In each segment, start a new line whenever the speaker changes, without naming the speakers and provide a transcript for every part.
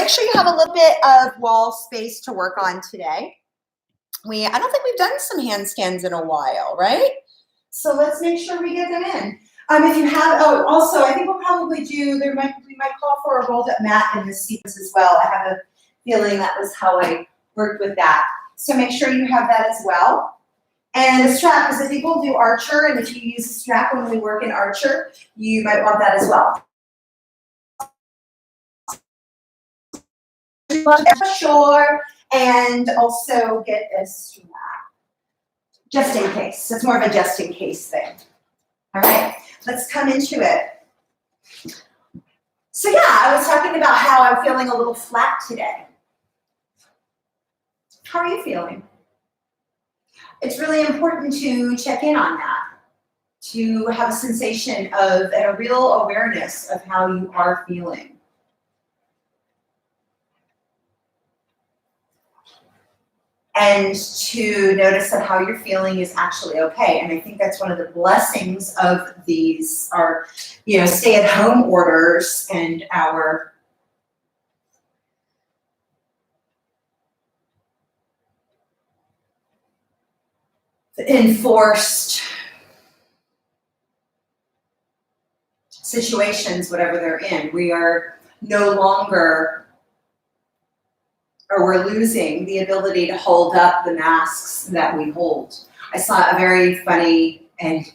make sure you have a little bit of wall space to work on today. I don't think we've done some handstands in a while, right? So let's make sure we get them in. If you have, also, I think we'll probably do, we might call for a rolled up mat in this sequence as well. I have a feeling that was how I worked with that. So make sure you have that as well. And a strap, because I think we'll do archer, and if you use a strap when we work in archer, you might want that as well. Sure, and also get a strap, just in case. So it's more of a just in case thing. All right, let's come into it. So yeah, I was talking about how I'm feeling a little flat today. How are you feeling? It's really important to check in on that, to have a sensation of and a real awareness of how you are feeling. And to notice that how you're feeling is actually okay. And I think that's one of the blessings of these are, stay-at-home orders and our enforced situations, whatever they're in. We are no longer, or we're losing the ability to hold up the masks that we hold. I saw a very funny and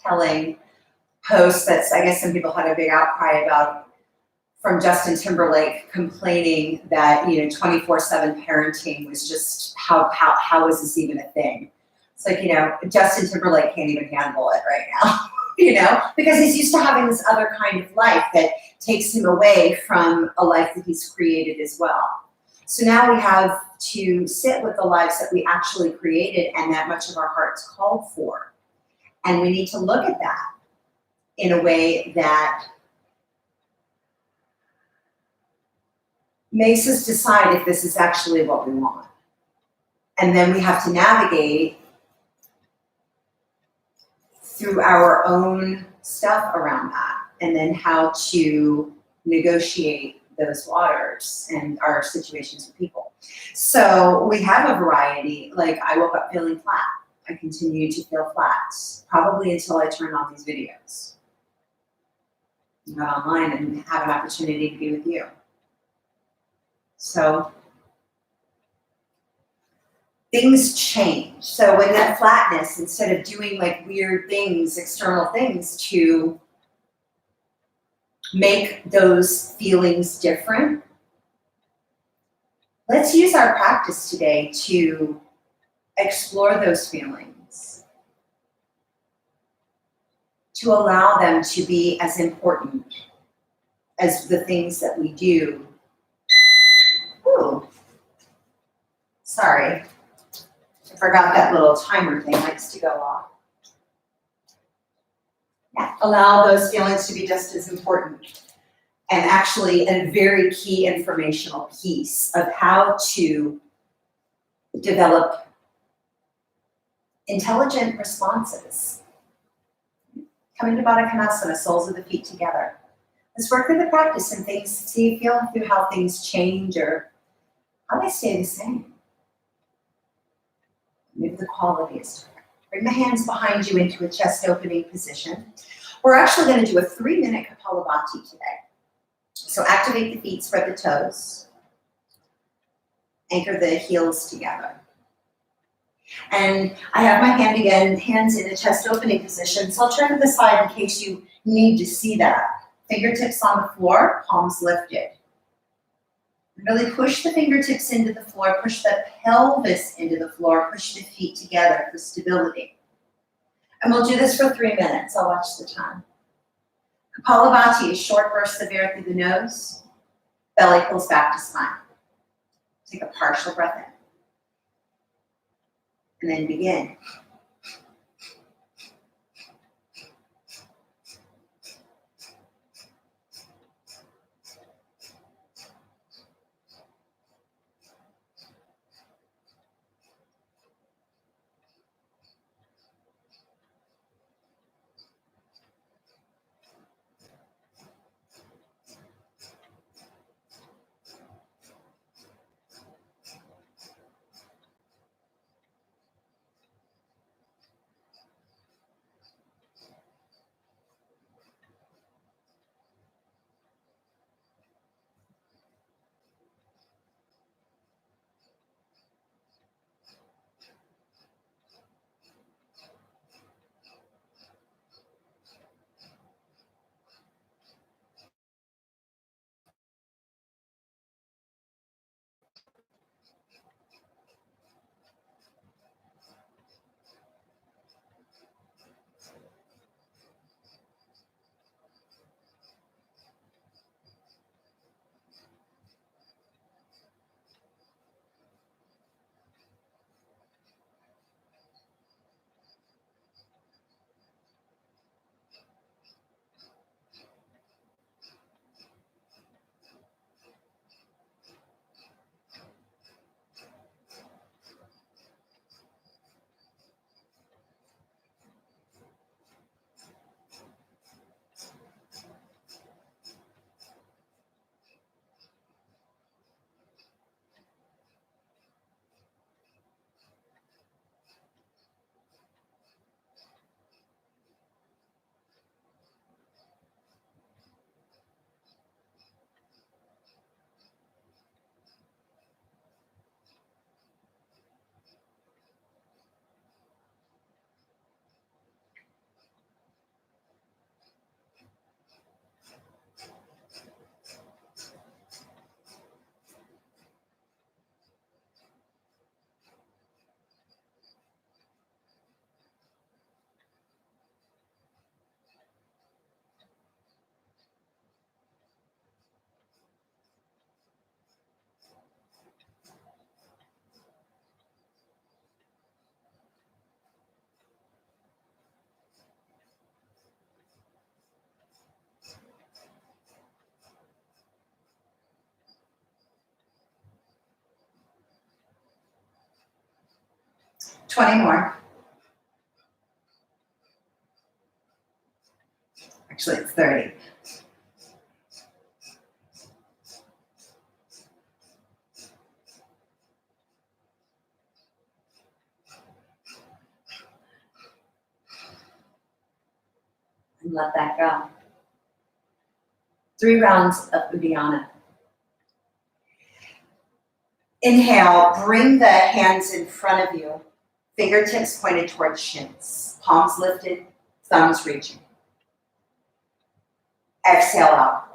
telling post that's, I guess some people had a big outcry about, from Justin Timberlake complaining that, 24/7 parenting was just, how is this even a thing? It's like, Justin Timberlake can't even handle it right now, because he's used to having this other kind of life that takes him away from a life that he's created as well. So now we have to sit with the lives that we actually created and that much of our hearts called for. And we need to look at that in a way that makes us decide if this is actually what we want. And then we have to navigate through our own stuff around that, and then how to negotiate those waters and our situations with people. So we have a variety. Like, I woke up feeling flat. I continue to feel flat, probably until I turn on these videos. I got online and have an opportunity to be with you. So things change. So when that flatness, instead of doing like weird things, external things to make those feelings different, let's use our practice today to explore those feelings, to allow them to be as important as the things that we do. Ooh, sorry, I forgot that little timer thing likes to go off. Yeah, allow those feelings to be just as important, and actually a very key informational piece of how to develop intelligent responses. Coming to Baddha Konasana, soles of the feet together. Let's work through the practice and things, feel through how things change or how they stay the same. Maybe the quality is different. Bring the hands behind you into a chest opening position. We're actually going to do a 3-minute Kapalabhati today. So activate the feet, spread the toes. Anchor the heels together. And I have my hand again, hands in a chest opening position. So I'll turn to the side in case you need to see that. Fingertips on the floor, palms lifted. Really push the fingertips into the floor, push the pelvis into the floor, push the feet together for stability. And we'll do this for 3 minutes. I'll watch the time. Kapalabhati is short bursts of air through the nose. Belly pulls back to spine. Take a partial breath in. And then begin. 20 more. Actually, it's 30. And let that go. 3 rounds of Uddiyana. Inhale, bring the hands in front of you, fingertips pointed towards shins, palms lifted, thumbs reaching. Exhale out.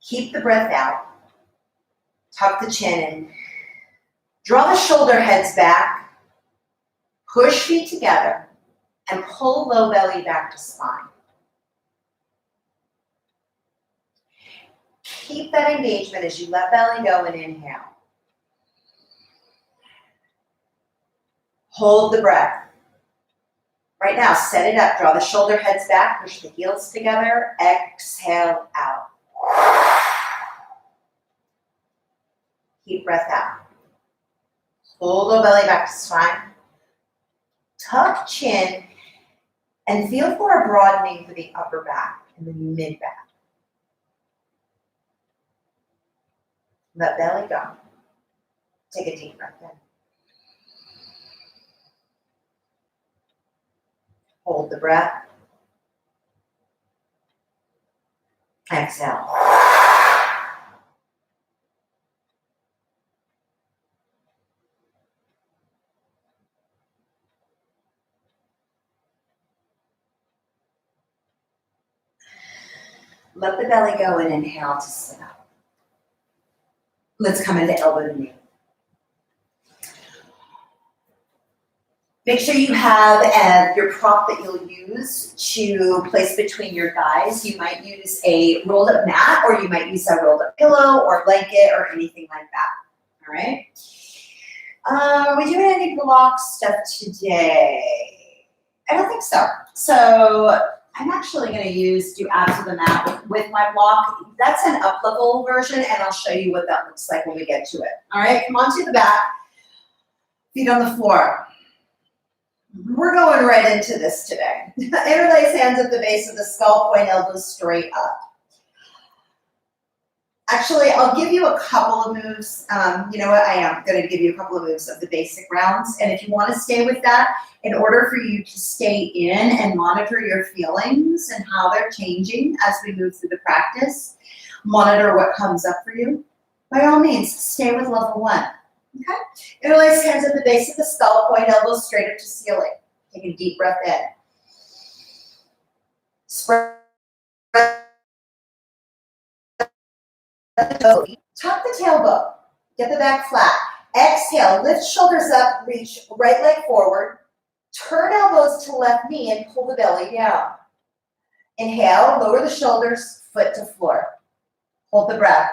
Keep the breath out. Tuck the chin in. Draw the shoulder heads back. Push feet together and pull low belly back to spine. Keep that engagement as you let belly go and inhale. Hold the breath. Right now, set it up. Draw the shoulder heads back. Push the heels together. Exhale out. Keep breath out. Pull low belly back to spine. Tuck chin and feel for a broadening for the upper back and the mid back. Let belly go. Take a deep breath in. Hold the breath. Exhale. Let the belly go and inhale to sit up. Let's come into elbow to knee. Make sure you have your prop that you'll use to place between your thighs. You might use a rolled up mat, or you might use a rolled up pillow or blanket or anything like that. All right. Are we doing any block stuff today? I don't think so. So I'm actually going to do abs to the mat with my block. That's an up level version, and I'll show you what that looks like when we get to it. All right, come on to the back, feet on the floor. We're going right into this today. Interlace hands at the base of the skull, point elbows straight up. Actually, I'll give you a couple of moves. You know what? I am going to give you a couple of moves of the basic rounds. And if you want to stay with that, in order for you to stay in and monitor your feelings and how they're changing as we move through the practice, monitor what comes up for you, by all means, stay with level 1. Okay? Interlace hands at the base of the skull, point elbows straight up to ceiling. Take a deep breath in. Spread the toe. Tuck the tailbone. Get the back flat. Exhale, lift shoulders up, reach right leg forward. Turn elbows to left knee and pull the belly down. Inhale, lower the shoulders, foot to floor. Hold the breath.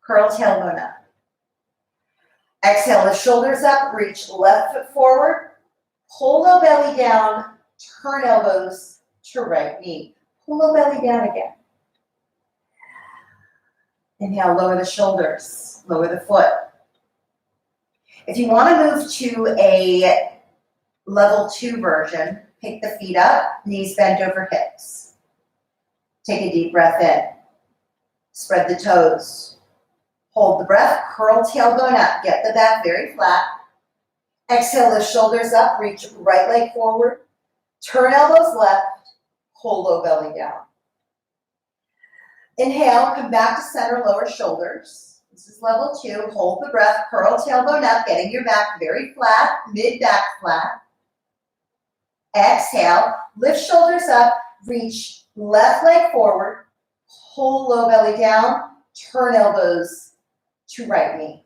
Curl tailbone up. Exhale, the shoulders up, reach left foot forward, pull low belly down, turn elbows to right knee. Pull low belly down again. Inhale, lower the shoulders, lower the foot. If you want to move to a level 2 version, pick the feet up, knees bent over hips. Take a deep breath in. Spread the toes. Hold the breath, curl tailbone up, get the back very flat. Exhale, lift shoulders up, reach right leg forward. Turn elbows left, pull low belly down. Inhale, come back to center, lower shoulders. This is level 2. Hold the breath, curl tailbone up, getting your back very flat, mid back flat. Exhale, lift shoulders up, reach left leg forward, pull low belly down, turn elbows to right knee.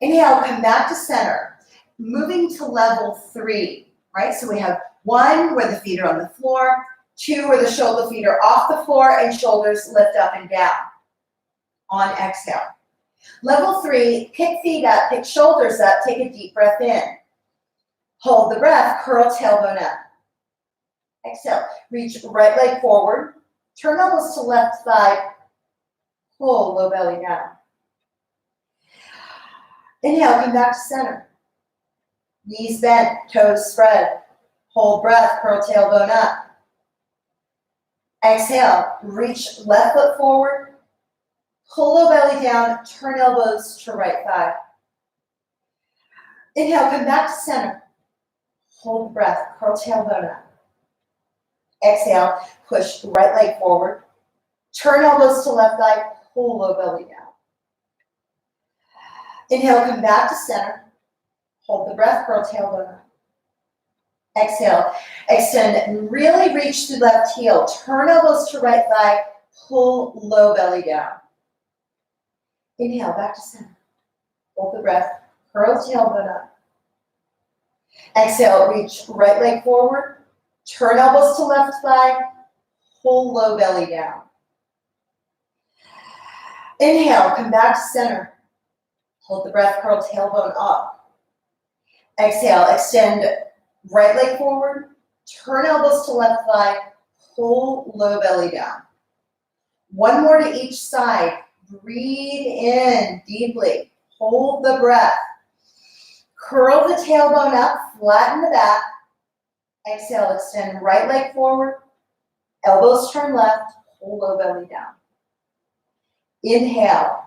Inhale, come back to center. Moving to level 3, right? So we have 1 where the feet are on the floor, 2 where the shoulder feet are off the floor and shoulders lift up and down on exhale. Level 3, pick feet up, pick shoulders up, take a deep breath in. Hold the breath, curl tailbone up. Exhale, reach right leg forward, turn elbows to left side, pull low belly down. Inhale, come back to center. Knees bent, toes spread. Hold breath, curl tailbone up. Exhale, reach left foot forward. Pull low belly down, turn elbows to right thigh. Inhale, come back to center. Hold breath, curl tailbone up. Exhale, push right leg forward. Turn elbows to left thigh, pull low belly down. Inhale, come back to center. Hold the breath, curl tailbone up. Exhale, extend and really reach through left heel. Turn elbows to right thigh, pull low belly down. Inhale, back to center. Hold the breath, curl tailbone up. Exhale, reach right leg forward. Turn elbows to left thigh, pull low belly down. Inhale, come back to center. Hold the breath, curl tailbone up. Exhale, extend right leg forward. Turn elbows to left thigh, pull low belly down. One more to each side. Breathe in deeply. Hold the breath. Curl the tailbone up, flatten the back. Exhale, extend right leg forward. Elbows turn left, pull low belly down. Inhale,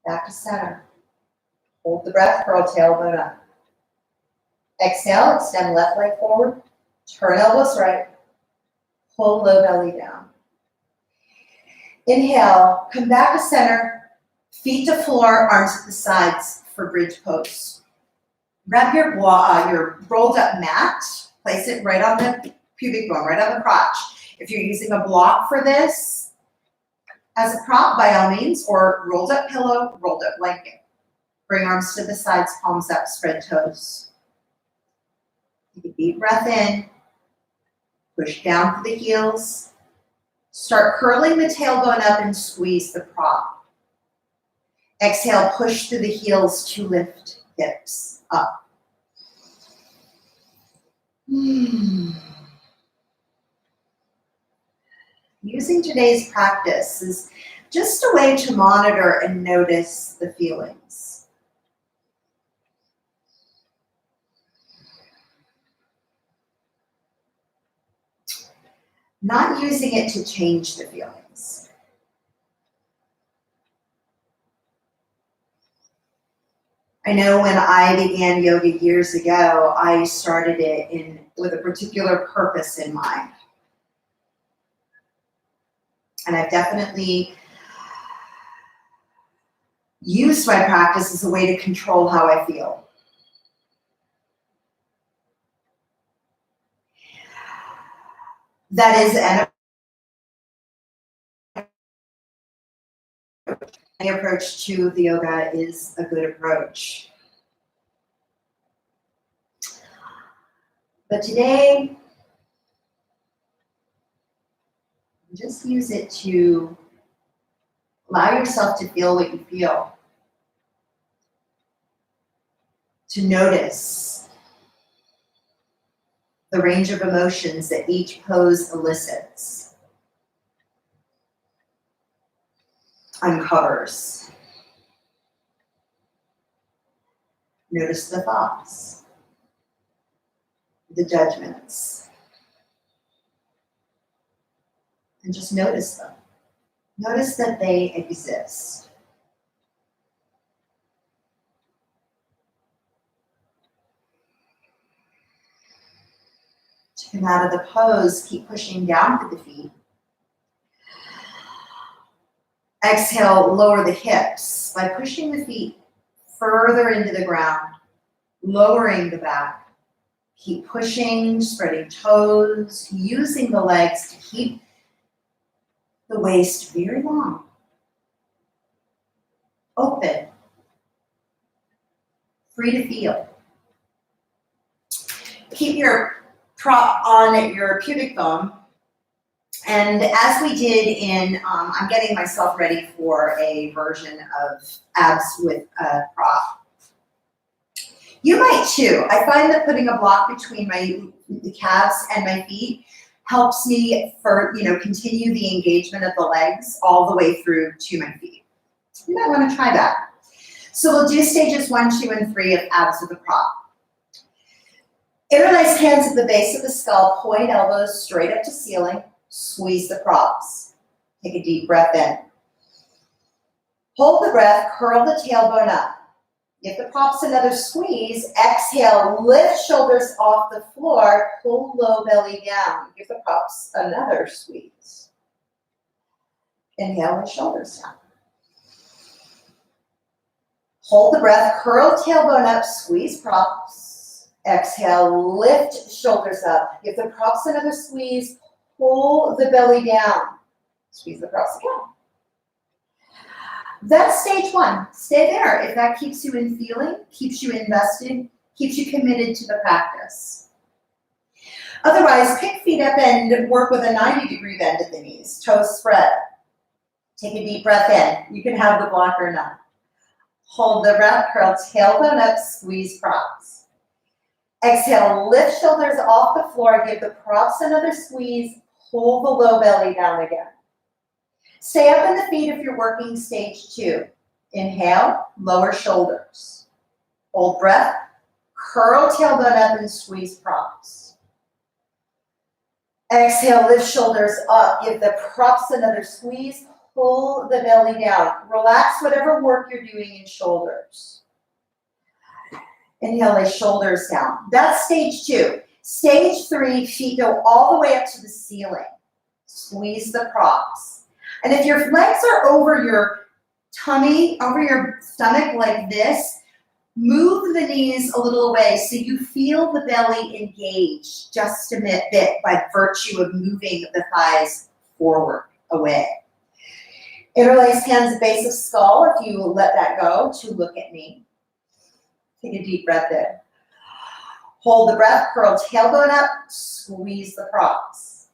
back to center. Hold the breath, curl tailbone up. Exhale, extend left leg forward. Turn elbows right, pull low belly down. Inhale, come back to center. Feet to floor, arms at the sides for bridge pose. Grab your rolled up mat, place it right on the pubic bone, right on the crotch. If you're using a block for this as a prop, by all means, or rolled up pillow, rolled up blanket. Bring arms to the sides, palms up, spread toes. Take a deep breath in, push down through the heels. Start curling the tailbone up and squeeze the prop. Exhale, push through the heels to lift hips up. Using today's practice is just a way to monitor and notice the feelings. Not using it to change the feelings. I know when I began yoga years ago, I started it with a particular purpose in mind. And I've definitely used my practice as a way to control how I feel. That is any approach to the yoga is a good approach. But today, just use it to allow yourself to feel what you feel. To notice the range of emotions that each pose elicits. Uncovers. Notice the thoughts, the judgments, and just notice them. Notice that they exist. To come out of the pose, keep pushing down through the feet. Exhale, lower the hips by pushing the feet further into the ground, lowering the back. Keep pushing, spreading toes, using the legs to keep the waist very long. Open. Free to feel. Keep your prop on your pubic bone. And as we did I'm getting myself ready for a version of abs with a prop. You might too. I find that putting a block between the calves and my feet helps me continue the engagement of the legs all the way through to my feet. You might want to try that. So we'll do stages 1, 2, and 3 of abs with a prop. Interlace hands at the base of the skull, point elbows straight up to ceiling, squeeze the props. Take a deep breath in. Hold the breath, curl the tailbone up. Give the props another squeeze. Exhale, lift shoulders off the floor, pull low belly down. Give the props another squeeze. Inhale, lift shoulders down. Hold the breath, curl tailbone up, squeeze props. Exhale, lift shoulders up. Give the props another squeeze, pull the belly down. Squeeze the props again. That's stage 1. Stay there. If that keeps you in feeling, keeps you invested, keeps you committed to the practice. Otherwise, pick feet up and work with a 90-degree bend at the knees. Toes spread. Take a deep breath in. You can have the block or not. Hold the breath, curl tailbone up, squeeze props. Exhale, lift shoulders off the floor, give the props another squeeze, pull the low belly down again. Stay up in the feet if you're working stage 2. Inhale, lower shoulders. Hold breath, curl tailbone up and squeeze props. Exhale, lift shoulders up, give the props another squeeze, pull the belly down. Relax whatever work you're doing in shoulders. Inhale, lay shoulders down. That's stage 2. Stage 3, feet go all the way up to the ceiling. Squeeze the props. And if your legs are over your tummy, over your stomach like this, move the knees a little away so you feel the belly engage just a bit by virtue of moving the thighs forward, away. Interlace hands at base of skull if you let that go to look at me. Take a deep breath in. Hold the breath, curl tailbone up, squeeze the props.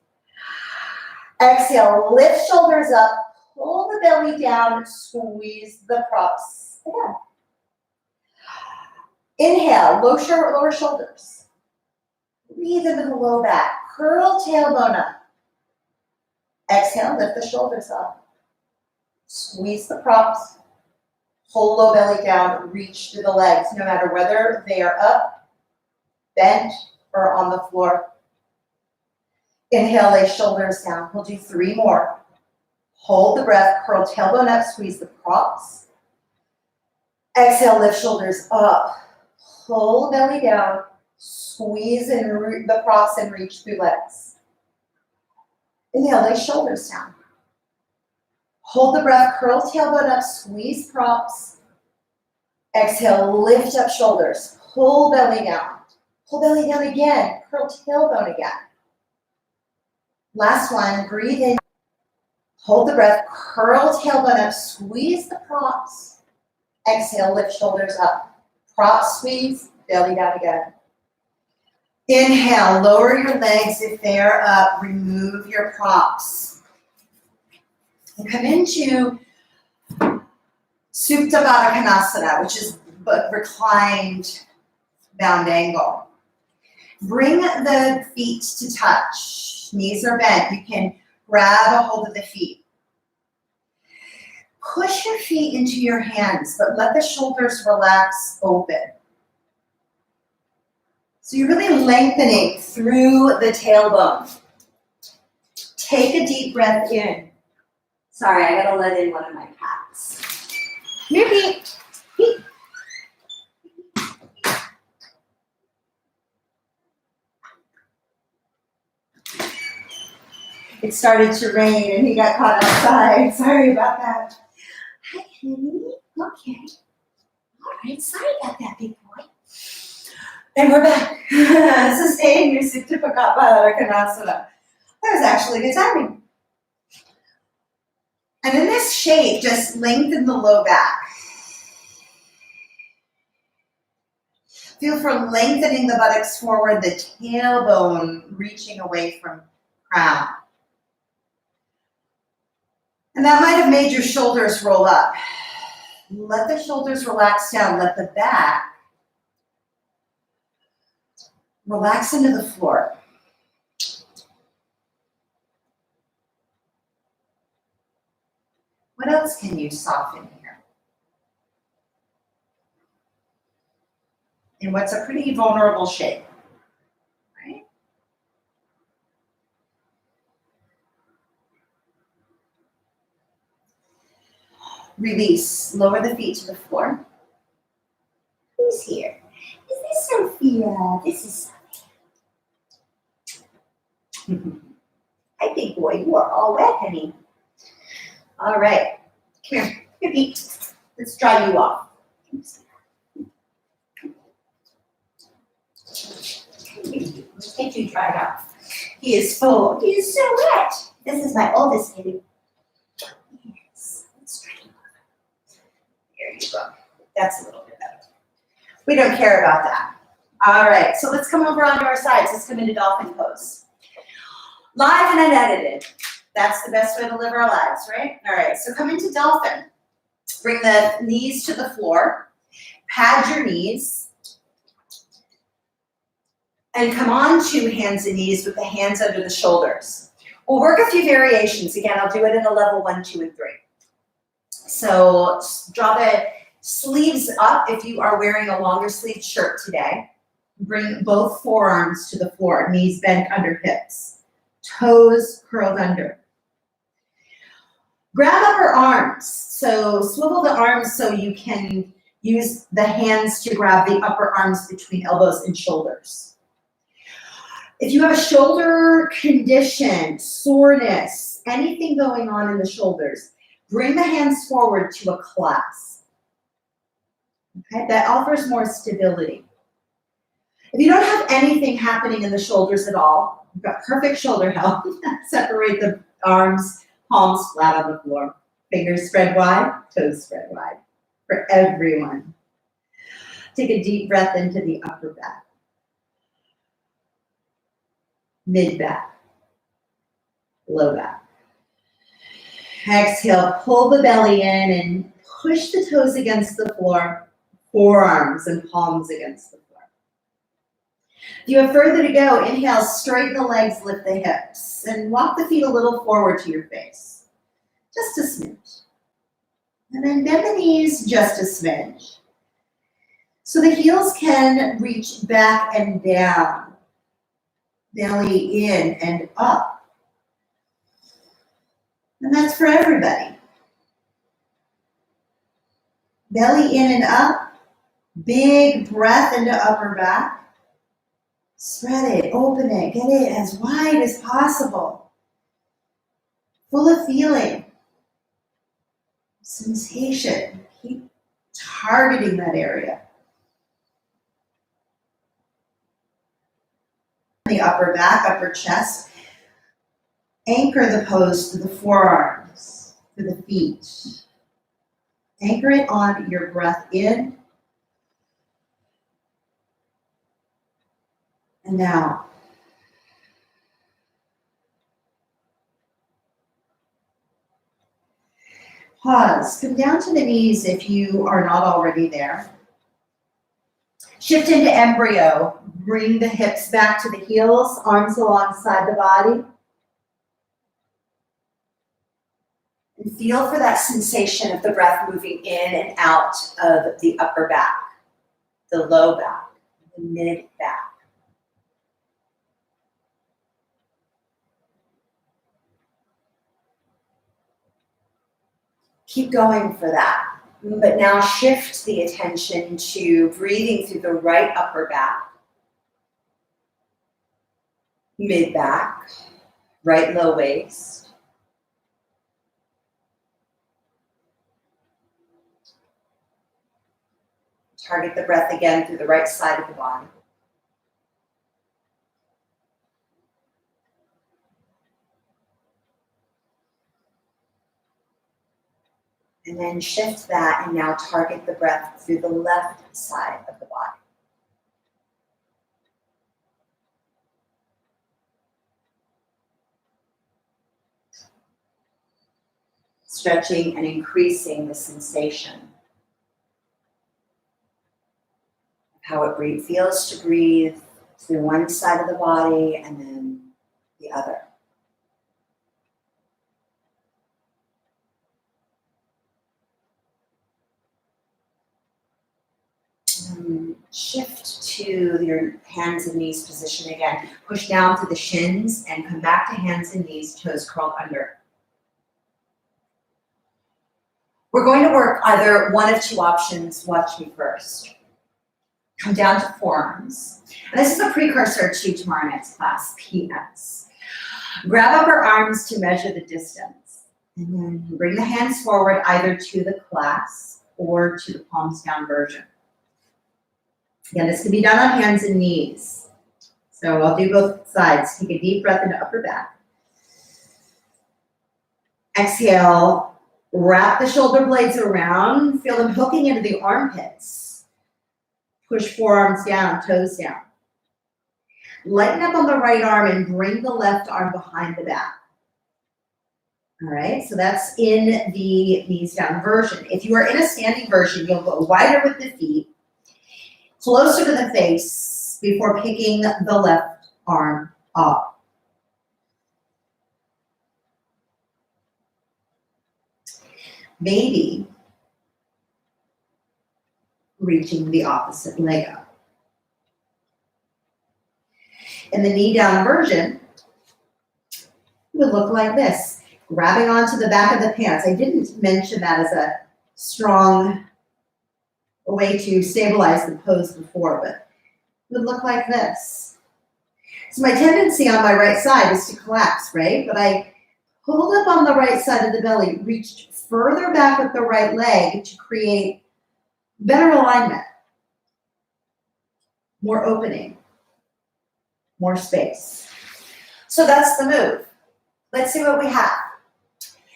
Exhale, lift shoulders up, pull the belly down, squeeze the props again. Inhale, lower shoulders. Breathe into the low back, curl tailbone up. Exhale, lift the shoulders up. Squeeze the props, pull low belly down, reach through the legs, no matter whether they are up, bent, or on the floor. Inhale, lay shoulders down. We'll do 3 more. Hold the breath, curl tailbone up, squeeze the props. Exhale, lift shoulders up. Pull belly down, squeeze and the props and reach through legs. Inhale, lay shoulders down. Hold the breath, curl tailbone up, squeeze props. Exhale, lift up shoulders, pull belly down. Pull belly down again, curl tailbone again. Last one, breathe in. Hold the breath, curl tailbone up, squeeze the props. Exhale, lift shoulders up. Prop squeeze, belly down again. Inhale, lower your legs if they're up, remove your props. And come into Supta Baddha Konasana, which is reclined bound angle. Bring the feet to touch. Knees are bent. You can grab a hold of the feet. Push your feet into your hands, but let the shoulders relax open. So you're really lengthening through the tailbone. Take a deep breath in. Sorry, I gotta let in one of my cats. Come here, Pete. Pete. It started to rain and he got caught outside. Sorry about that. Hi, Kenny. Okay. All right. Sorry about that, big boy. And we're back. Sustain your Supta Baddha Konasana. That was actually good timing. And in this shape, just lengthen the low back. Feel for lengthening the buttocks forward, the tailbone reaching away from crown. And that might have made your shoulders roll up. Let the shoulders relax down. Let the back relax into the floor. What else can you soften here? in what's a pretty vulnerable shape, right? Release. Lower the feet to the floor. Who's here? Is this Sophia? This is Sophia. I think, boy, you are all wet, honey. All right. Come here. Your feet. Let's dry you off. Let's get you dried off. He is full. He is so wet. This is my oldest baby. Yes. Let's dry you off. There you go. That's a little bit better. We don't care about that. All right. So let's come over onto our sides. Let's come into dolphin pose. Live and unedited. That's the best way to live our lives, right? All right. So come into dolphin. Bring the knees to the floor. Pad your knees. And come on to hands and knees with the hands under the shoulders. We'll work a few variations. Again, I'll do it in a level 1, 2, and 3. So draw the sleeves up if you are wearing a longer sleeved shirt today. Bring both forearms to the floor, knees bent under hips, toes curled under. Grab upper arms. So swivel the arms so you can use the hands to grab the upper arms between elbows and shoulders. If you have a shoulder condition, soreness, anything going on in the shoulders, bring the hands forward to a clasp. Okay, that offers more stability. If you don't have anything happening in the shoulders at all, you've got perfect shoulder health. Separate the arms, palms flat on the floor. Fingers spread wide, toes spread wide. For everyone. Take a deep breath into the upper back. Mid back. Low back. Exhale, pull the belly in and push the toes against the floor, forearms and palms against the floor. If you have further to go, inhale, straighten the legs, lift the hips, and walk the feet a little forward to your face. Just a smidge. And then bend the knees just a smidge. So the heels can reach back and down. Belly in and up. And that's for everybody. Belly in and up. Big breath into upper back. Spread it, open it, get it as wide as possible. Full of feeling. Sensation. Keep targeting that area. The upper back, upper chest. Anchor the pose to the forearms, to the feet. Anchor it on your breath in and out. Pause. Come down to the knees if you are not already there. Shift into embryo. Bring the hips back to the heels, arms alongside the body. And feel for that sensation of the breath moving in and out of the upper back, the low back, the mid back. Keep going for that. But now shift the attention to breathing through the right upper back, mid back, right low waist. Target the breath again through the right side of the body. And then shift that and now target the breath through the left side of the body. Stretching and increasing the sensation of how it feels to breathe through one side of the body and then the other. Shift to your hands and knees position again. Push down to the shins and come back to hands and knees, toes curled under. We're going to work either one of two options. Watch me first. Come down to forearms. And this is a precursor to tomorrow night's class, PS. Grab upper arms to measure the distance. And then bring the hands forward either to the clasp or to the palms down version. Again, this can be done on hands and knees. So I'll do both sides. Take a deep breath into upper back. Exhale, wrap the shoulder blades around. Feel them hooking into the armpits. Push forearms down, toes down. Lighten up on the right arm and bring the left arm behind the back. All right, so that's in the knees down version. If you are in a standing version, you'll go wider with the feet, closer to the face before picking the left arm up. Maybe reaching the opposite leg up. In the knee down version, it would look like this. Grabbing onto the back of the pants. I didn't mention that as a strong way to stabilize the pose before, but it would look like this. So my tendency on my right side is to collapse, right? But I pulled up on the right side of the belly, reached further back with the right leg to create better alignment, more opening, more space. So that's the move. Let's see what we have.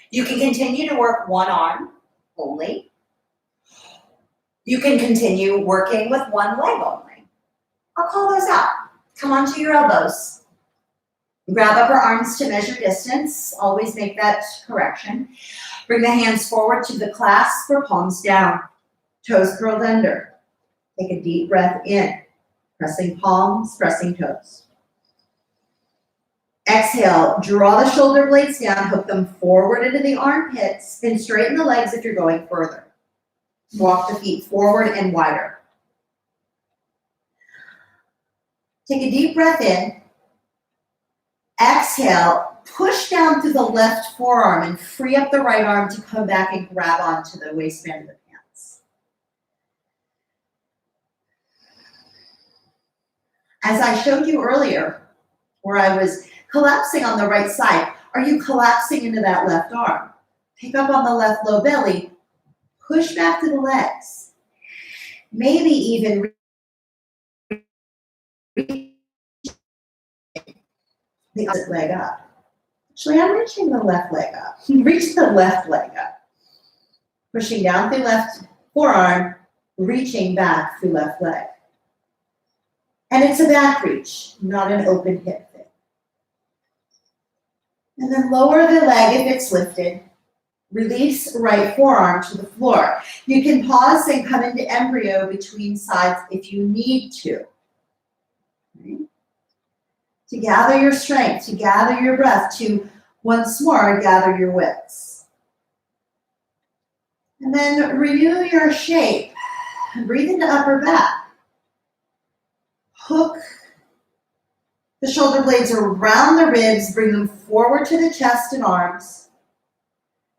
You can continue to work one arm only. You can continue working with one leg only. I'll call those out. Come onto your elbows. Grab upper arms to measure distance. Always make that correction. Bring the hands forward to the clasp or palms down. Toes curled under. Take a deep breath in. Pressing palms, pressing toes. Exhale, draw the shoulder blades down, hook them forward into the armpits, and straighten the legs if you're going further. Walk the feet forward and wider. Take a deep breath in. Exhale, push down through the left forearm and free up the right arm to come back and grab onto the waistband of the pants. As I showed you earlier, where I was collapsing on the right side, are you collapsing into that left arm? Pick up on the left low belly, push back to the legs. Maybe even reach the opposite leg up. Actually, I'm reaching the left leg up. Reach the left leg up. Pushing down through left forearm, reaching back through left leg. And it's a back reach, not an open hip. And then lower the leg if it's lifted. Release right forearm to the floor. You can pause and come into embryo between sides if you need to. Okay. To gather your strength, to gather your breath, to once more gather your wits. And then renew your shape. Breathe into upper back. Hook the shoulder blades around the ribs, bring them forward to the chest and arms.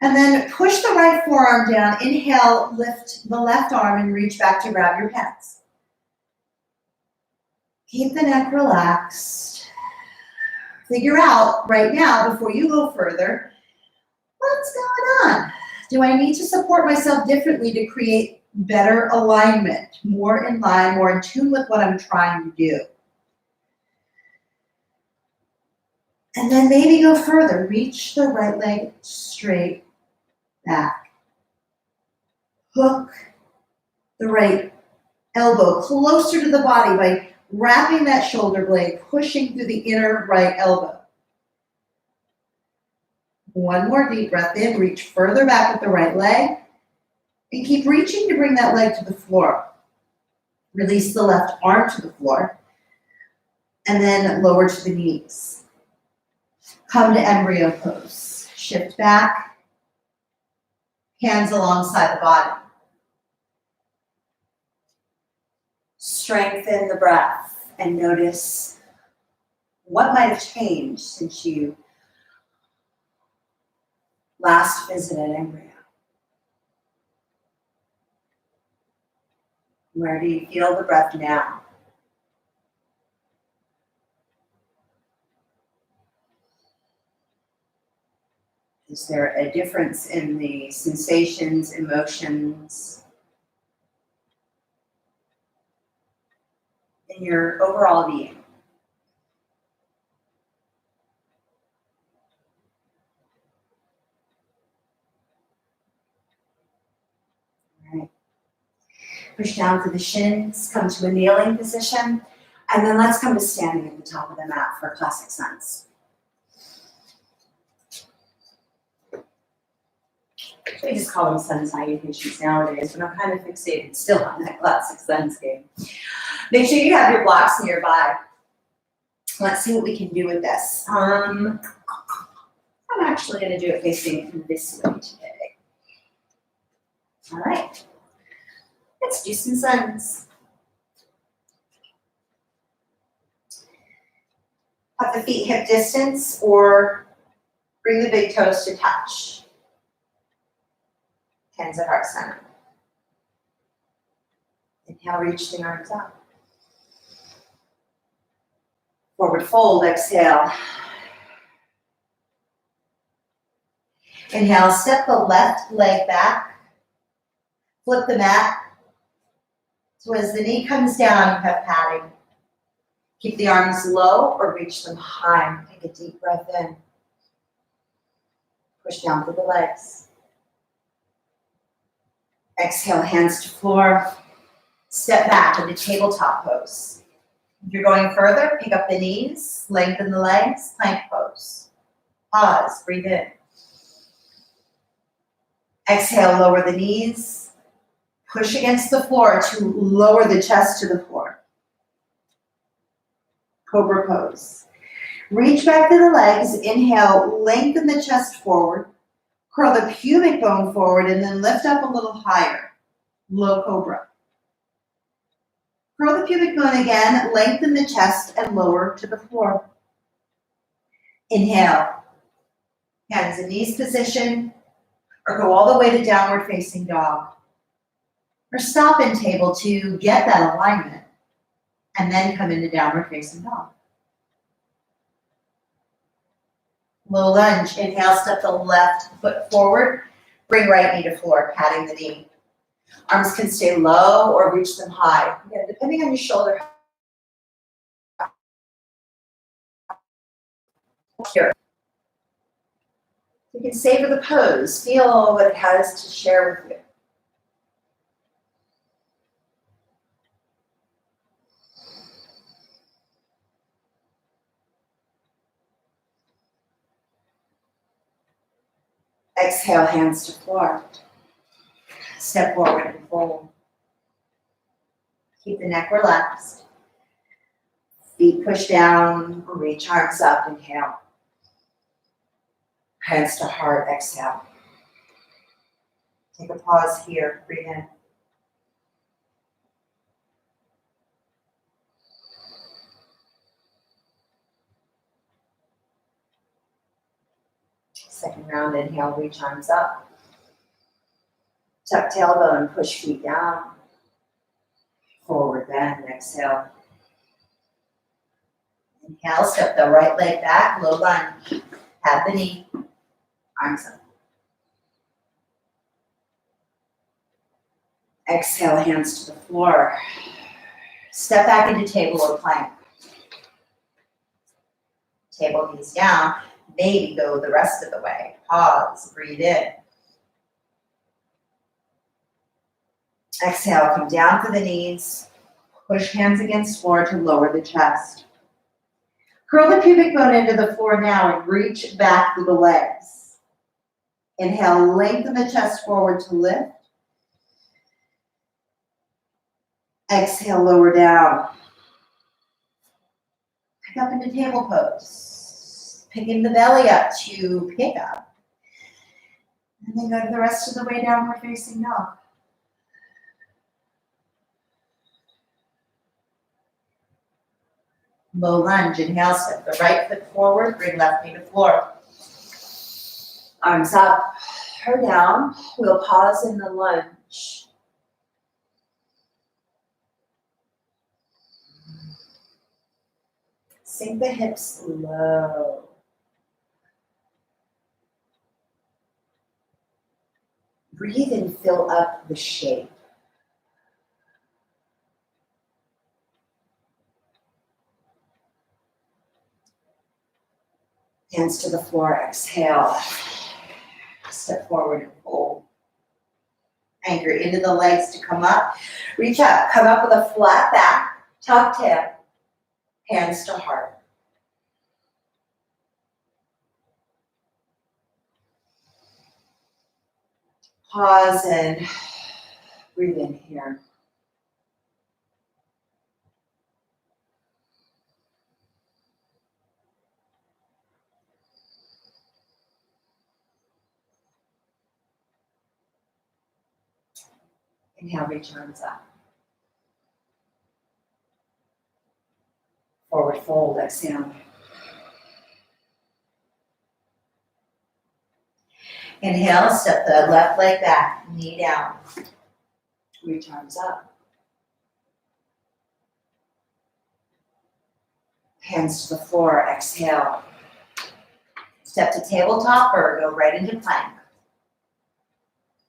And then push the right forearm down. Inhale, lift the left arm and reach back to grab your pants. Keep the neck relaxed. Figure out right now, before you go further, what's going on? Do I need to support myself differently to create better alignment, more in line, more in tune with what I'm trying to do? And then maybe go further. Reach the right leg straight back. Hook the right elbow closer to the body by wrapping that shoulder blade, pushing through the inner right elbow. One more deep breath in. Reach further back with the right leg. And keep reaching to bring that leg to the floor. Release the left arm to the floor. And then lower to the knees. Come to embryo pose. Shift back. Hands alongside the body. Strengthen the breath and notice what might have changed since you last visited embryo. Where do you feel the breath now? Is there a difference in the sensations, emotions, in your overall being? All right. Push down through the shins, come to a kneeling position, and then let's come to standing at the top of the mat for classic suns. We just call them sun salutations nowadays, but I'm kind of fixated still on that classic suns game. Make sure you have your blocks nearby. Let's see what we can do with this. I'm actually going to do it facing this way today. All right. Let's do some suns. Have the feet hip distance or bring the big toes to touch. Hands at heart center. Inhale, reach the arms up. Forward fold, exhale. Inhale, step the left leg back. Flip the mat. So as the knee comes down, you have padding. Keep the arms low or reach them high. Take a deep breath in. Push down through the legs. Exhale, hands to floor. Step back into tabletop pose. If you're going further, pick up the knees, lengthen the legs, plank pose. Pause, breathe in. Exhale, lower the knees. Push against the floor to lower the chest to the floor. Cobra pose. Reach back to the legs. Inhale, lengthen the chest forward. Curl the pubic bone forward and then lift up a little higher. Low cobra. Curl the pubic bone again, lengthen the chest and lower to the floor. Inhale. Hands in knees position or go all the way to downward facing dog. Or stop in table to get that alignment and then come into downward facing dog. Low lunge. Inhale, step the left foot forward. Bring right knee to floor, patting the knee. Arms can stay low or reach them high. Again, depending on your shoulder. Here. You can savor the pose. Feel what it has to share with you. Exhale, hands to floor. Step forward and fold. Keep the neck relaxed. Feet push down, reach arms up, inhale. Hands to heart, exhale. Take a pause here, breathe in. Second round, inhale, reach arms up. Tuck tailbone, push feet down. Forward bend, exhale. Inhale, step the right leg back, low lunge. Pat the knee, arms up. Exhale, hands to the floor. Step back into table or plank. Table knees down, maybe go the rest of the way. Pause, breathe in. Exhale, come down to the knees. Push hands against floor to lower the chest. Curl the pubic bone into the floor now and reach back through the legs. Inhale, lengthen the chest forward to lift. Exhale, lower down. Pick up into table pose. Picking the belly up to pick up. And then go to the rest of the way downward facing dog.
Low lunge, inhale, step the right foot forward, bring left knee to floor.
Arms up or down. We'll pause in the lunge. Sink the hips low. Breathe and fill up the shape. Hands to the floor, exhale. Step forward and fold. Anchor into the legs to come up. Reach up, come up with a flat back, tuck tail, hands to heart. Pause and breathe in here. Inhale, reach arms up. Forward fold, exhale.
Inhale, step the left leg back, knee down.
Reach arms up. Hands to the floor, exhale.
Step to tabletop or go right into plank.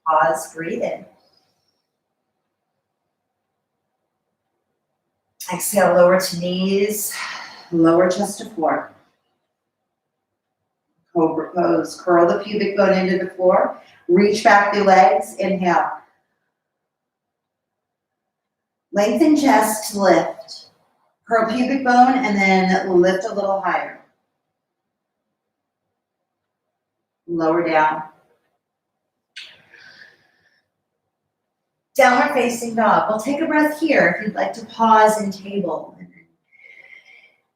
Pause, breathe in. Exhale, lower to knees, lower chest to floor. Cobra pose, curl the pubic bone into the floor, reach back the legs, inhale. Lengthen chest, lift. Curl pubic bone and then lift a little higher. Lower down. Downward facing dog. We'll take a breath here if you'd like to pause in table and then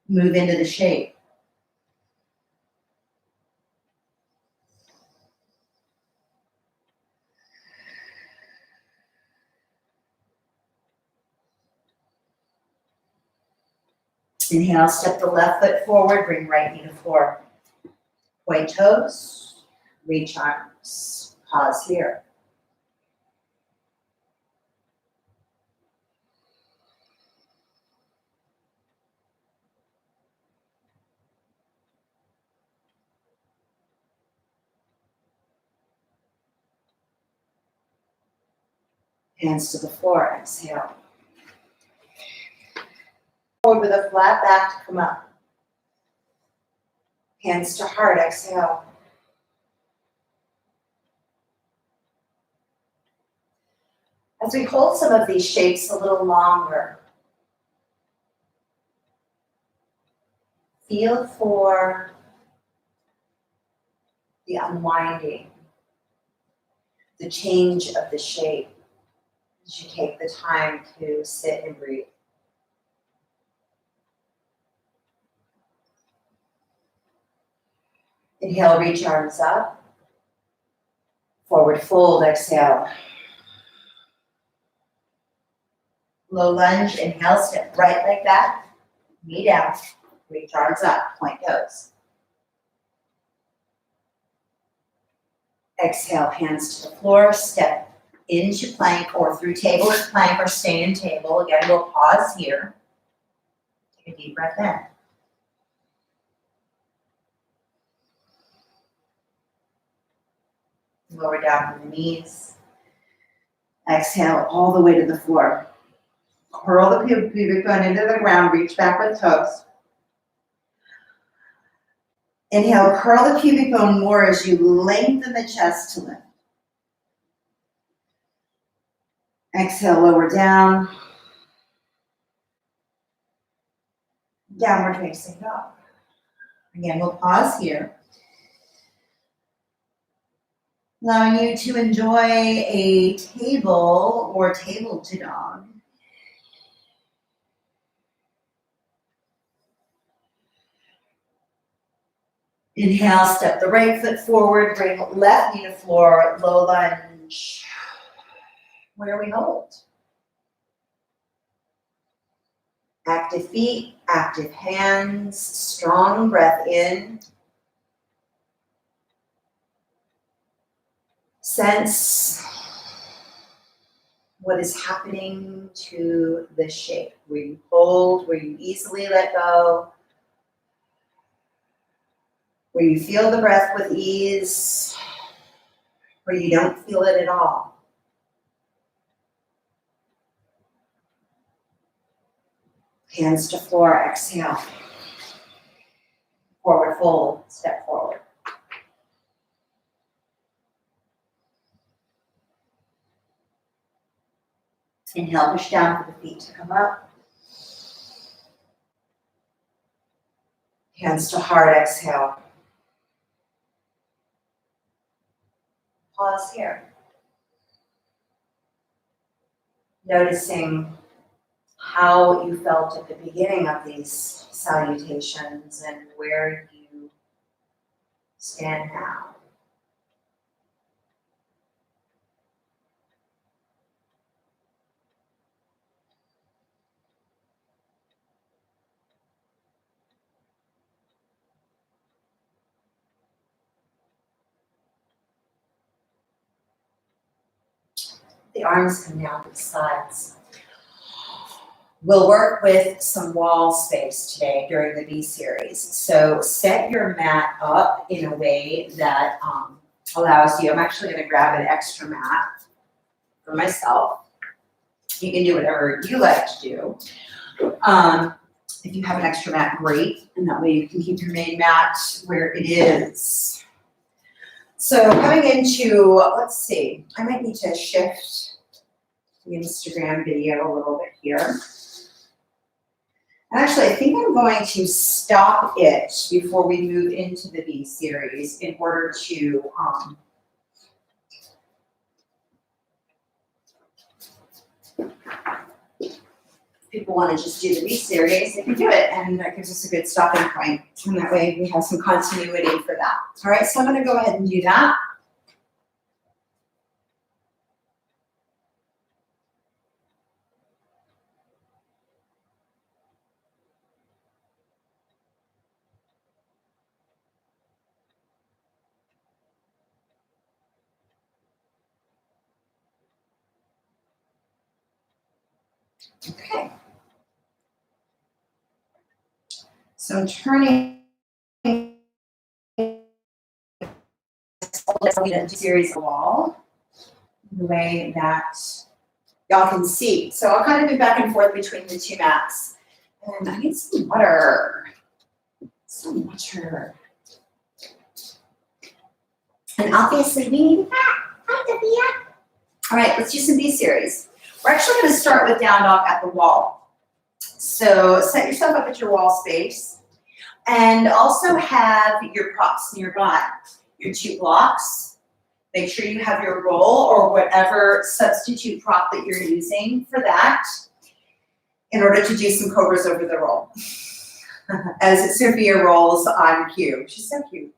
move into the shape. Inhale, step the left foot forward, bring right knee to floor. Point toes, reach arms, pause here. Hands to the floor, exhale. Forward with a flat back to come up. Hands to heart, exhale. As we hold some of these shapes a little longer, feel for the unwinding, the change of the shape as you take the time to sit and breathe. Inhale, reach arms up. Forward fold, exhale. Low lunge, inhale, step right leg back, knee down, reach arms up, point toes. Exhale, hands to the floor, step into plank or through table to plank or stay in table. Again, we'll pause here. Take a deep breath in. Lower down from the knees. Exhale all the way to the floor. Curl the pubic bone into the ground, reach back with toes. Inhale, curl the pubic bone more as you lengthen the chest to lift. Exhale, lower down. Downward facing dog. Again, we'll pause here. Allowing you to enjoy a table or table to dog. Inhale, step the right foot forward, bring left knee to floor, low lunge. Where we hold.
Active feet, active hands, strong breath in. Sense what is happening to the shape. Where you hold, where you easily let go, where you feel the breath with ease, where you don't feel it at all. Hands to floor, exhale. Forward fold, step forward. Inhale, push down for the feet to come up. Hands to heart, exhale. Pause here. Noticing how you felt at the beginning of these salutations and where you stand now. The arms come down to the sides. We'll work with some wall space today during the B series. So set your mat up in a way that allows you, I'm actually gonna grab an extra mat for myself. You can do whatever you like to do. If you have an extra mat, great. And that way you can keep your main mat where it is. So coming into, let's see, I might need to shift the Instagram video a little bit here. And actually, I think I'm going to stop it before we move into the B series in order to if people want to just do the B series, they can do it, and that gives us a good stopping point. And that way we have some continuity for that. All right, so I'm going to go ahead and do that. Okay. So I'm turning this series of the wall in the way that y'all can see. So I'll kind of be back and forth between the two mats. And I need some water. Some water. And obviously we need that. All right, let's do some B series. We're actually going to start with down dog at the wall. So set yourself up at your wall space and also have your props nearby. Your 2 blocks. Make sure you have your roll or whatever substitute prop that you're using for that in order to do some cobras over the roll. As Sophia rolls on cue. She's so cute.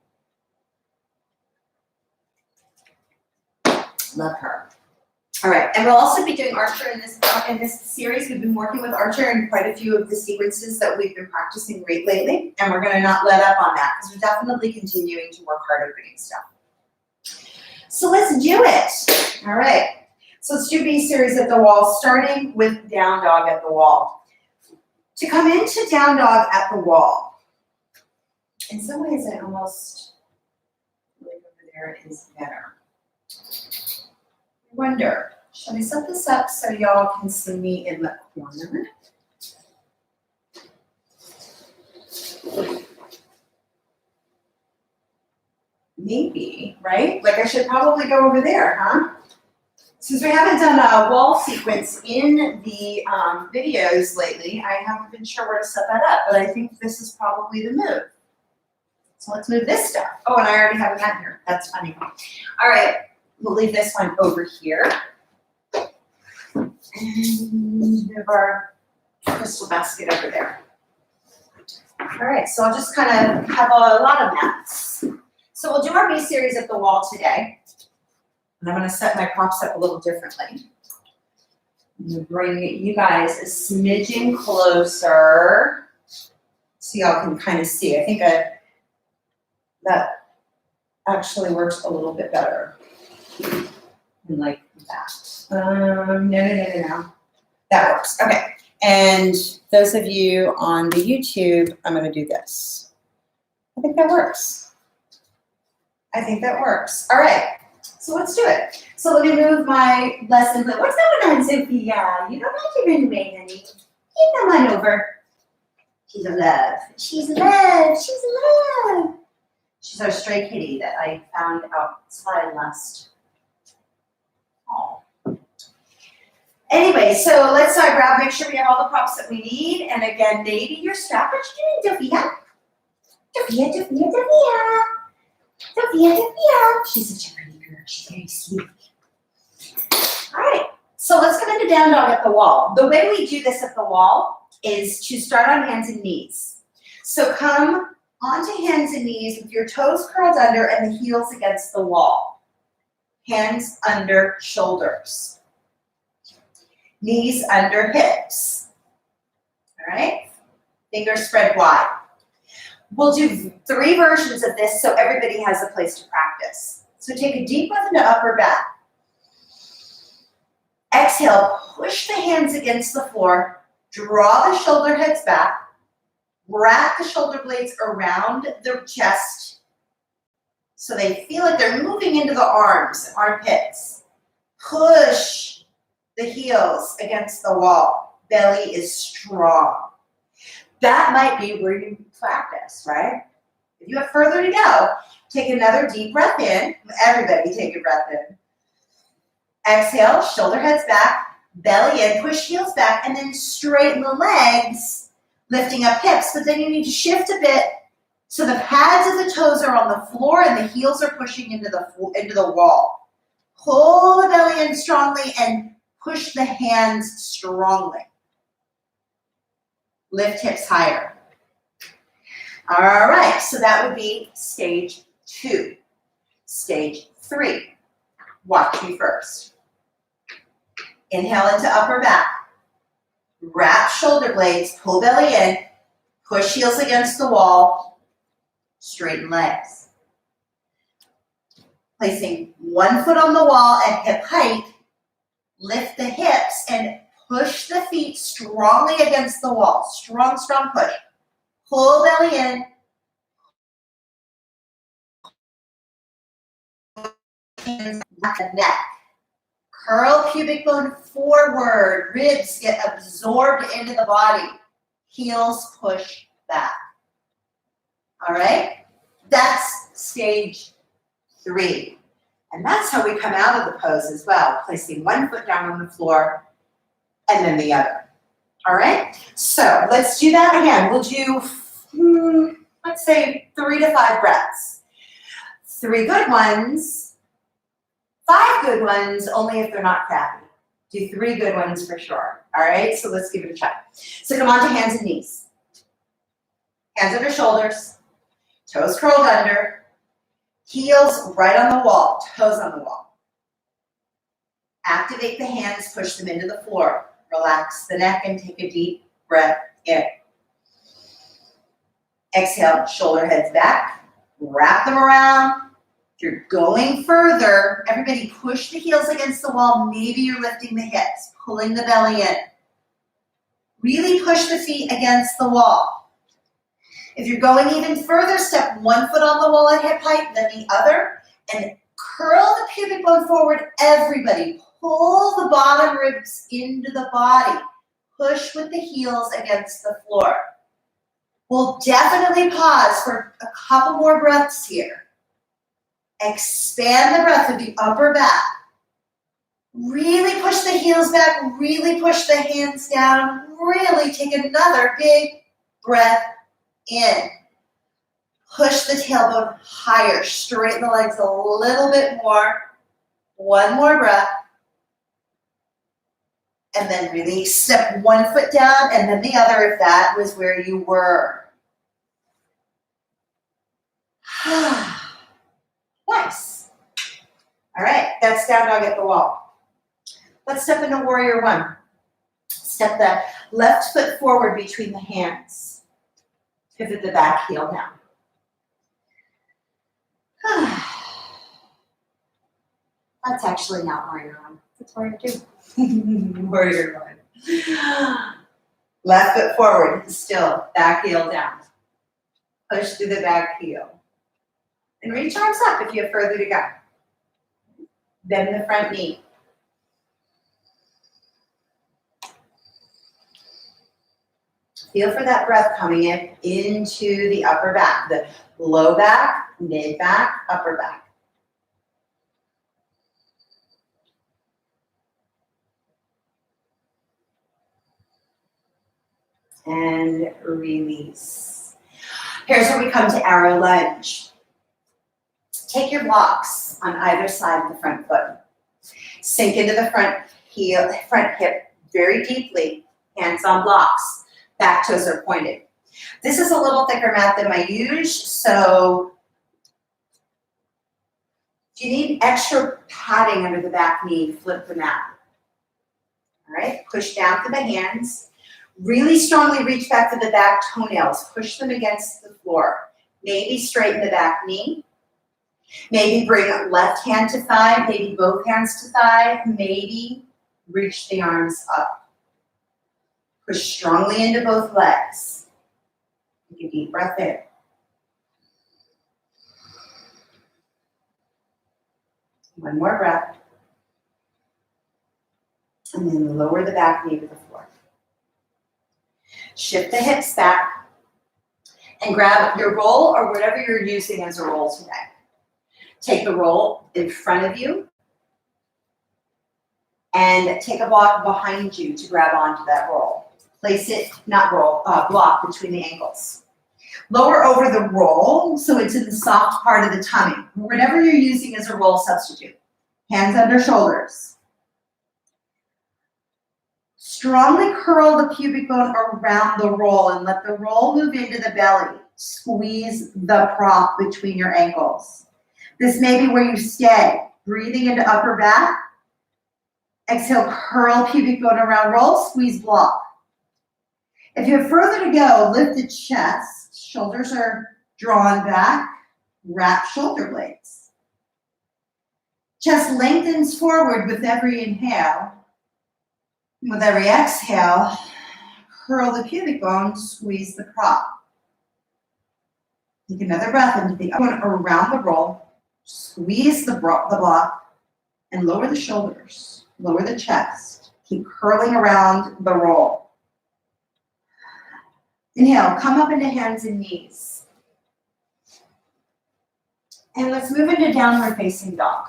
Love her. All right, and we'll also be doing Archer in this series. We've been working with Archer in quite a few of the sequences that we've been practicing lately, and we're gonna not let up on that because we're definitely continuing to work hard at bringing stuff. So let's do it. All right, so let's do B series at the wall, starting with down dog at the wall. To come into down dog at the wall, in some ways I almost feel like over there is better. Wonder, should I set this up so y'all can see me in the corner? Maybe, right? Like I should probably go over there, huh? Since we haven't done a wall sequence in the videos lately, I haven't been sure where to set that up, but I think this is probably the move. So let's move this stuff. Oh, and I already have a mat here. That's funny. All right. We'll leave this one over here. And move our crystal basket over there. All right, so I'll just kind of have a lot of mats. So we'll do our B series at the wall today. And I'm going to set my props up a little differently. I'm gonna bring you guys a smidgen closer so y'all can kind of see. I think that actually works a little bit better. Like that. No. That works. Okay. And those of you on the YouTube, I'm going to do this. I think that works. All right. So let's do it. So let me move my lesson. What's going on, Sophia? You don't have to run away, honey. You come on over. She's a love. She's our stray kitty that I found outside last fall. Anyway, so let's make sure we have all the props that we need. And again, maybe your strap. What you doing, Sophia? Sophia. She's such a pretty girl. She's very sweet. All right. So let's come into down dog at the wall. The way we do this at the wall is to start on hands and knees. So come onto hands and knees with your toes curled under and the heels against the wall. Hands under shoulders. Knees under hips. All right? Fingers spread wide. We'll do 3 versions of this so everybody has a place to practice. So take a deep breath into upper back. Exhale, push the hands against the floor, draw the shoulder heads back, wrap the shoulder blades around the chest so they feel like they're moving into the arms, armpits. Push the heels against the wall. Belly is strong. That might be where you practice, right? If you have further to go, take another deep breath in. Everybody take a breath in. Exhale, shoulder heads back, belly in, push heels back, and then straighten the legs, lifting up hips. But then you need to shift a bit so the pads of the toes are on the floor and the heels are pushing into the wall. Pull the belly in strongly and push the hands strongly. Lift hips higher. All right, so that would be stage 2. Stage 3. Watch me first. Inhale into upper back. Wrap shoulder blades, pull belly in, push heels against the wall, straighten legs. Placing one foot on the wall at hip height, lift the hips and push the feet strongly against the wall. Strong, strong push. Pull belly in. Back the neck. Curl pubic bone forward. Ribs get absorbed into the body. Heels push back. All right? That's stage 3. And that's how we come out of the pose as well. Placing one foot down on the floor and then the other. All right? So let's do that again. We'll do, let's say 3 to 5 breaths. 3 good ones, 5 good ones, only if they're not crappy. Do 3 good ones for sure. All right? So let's give it a try. So come on to hands and knees. Hands under shoulders, toes curled under, heels right on the wall, toes on the wall. Activate the hands, push them into the floor. Relax the neck and take a deep breath in. Exhale, shoulder heads back, wrap them around. If you're going further, everybody push the heels against the wall. Maybe you're lifting the hips, pulling the belly in. Really push the feet against the wall. If you're going even further, step one foot on the wall at hip height, then the other, and curl the pubic bone forward. Everybody, pull the bottom ribs into the body. Push with the heels against the floor. We'll definitely pause for a couple more breaths here. Expand the breath of the upper back. Really push the heels back, really push the hands down, really take another big breath in. Push the tailbone higher, straighten the legs a little bit more. One more breath. And then release. Step one foot down and then the other if that was where you were. Nice. All right, that's down dog at the wall. Let's step into warrior 1.
Step the left foot forward between the hands. Pivot the back heel down. That's actually not warrior one. That's warrior two. Warrior one. Left foot forward, still, back heel down. Push through the back heel. And reach arms up if you have further to go. Bend the front knee. Feel for that breath coming in into the upper back, the low back, mid back, upper back. And release. Here's where we come to arrow lunge. Take your blocks on either side of the front foot. Sink into the front hip very deeply, hands on blocks. Back toes are pointed. This is a little thicker mat than my usual, so if you need extra padding under the back knee, flip the mat. All right, push down through the hands. Really strongly reach back to the back toenails. Push them against the floor. Maybe straighten the back knee. Maybe bring left hand to thigh, maybe both hands to thigh. Maybe reach the arms up. Push strongly into both legs. Take a deep breath in. One more breath. And then lower the back knee to the floor. Shift the hips back and grab your roll or whatever you're using as a roll today. Take the roll in front of you and take a block behind you to grab onto that roll. Place it, block between the ankles. Lower over the roll so it's in the soft part of the tummy. Whatever you're using as a roll substitute. Hands under shoulders. Strongly curl the pubic bone around the roll and let the roll move into the belly. Squeeze the prop between your ankles. This may be where you stay. Breathing into upper back. Exhale, curl pubic bone around roll, squeeze block. If you have further to go, lift the chest. Shoulders are drawn back. Wrap shoulder blades. Chest lengthens forward with every inhale. With every exhale, curl the pubic bone, squeeze the prop. Take another breath into the upper one around the roll. Squeeze the block and lower the shoulders. Lower the chest. Keep curling around the roll. Inhale, come up into hands and knees. And let's move into downward facing dog.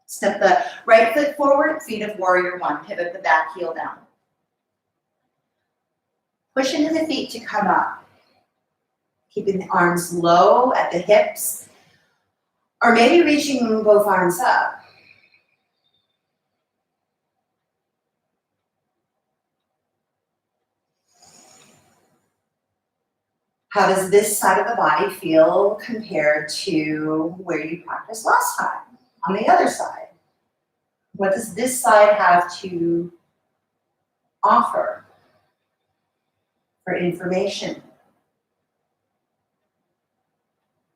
Step the right foot forward, feet of warrior one. Pivot the back heel down. Push into the feet to come up. Keeping the arms low at the hips. Or maybe reaching both arms up. How does this side of the body feel compared to where you practiced last time? On the other side. What does this side have to offer for information?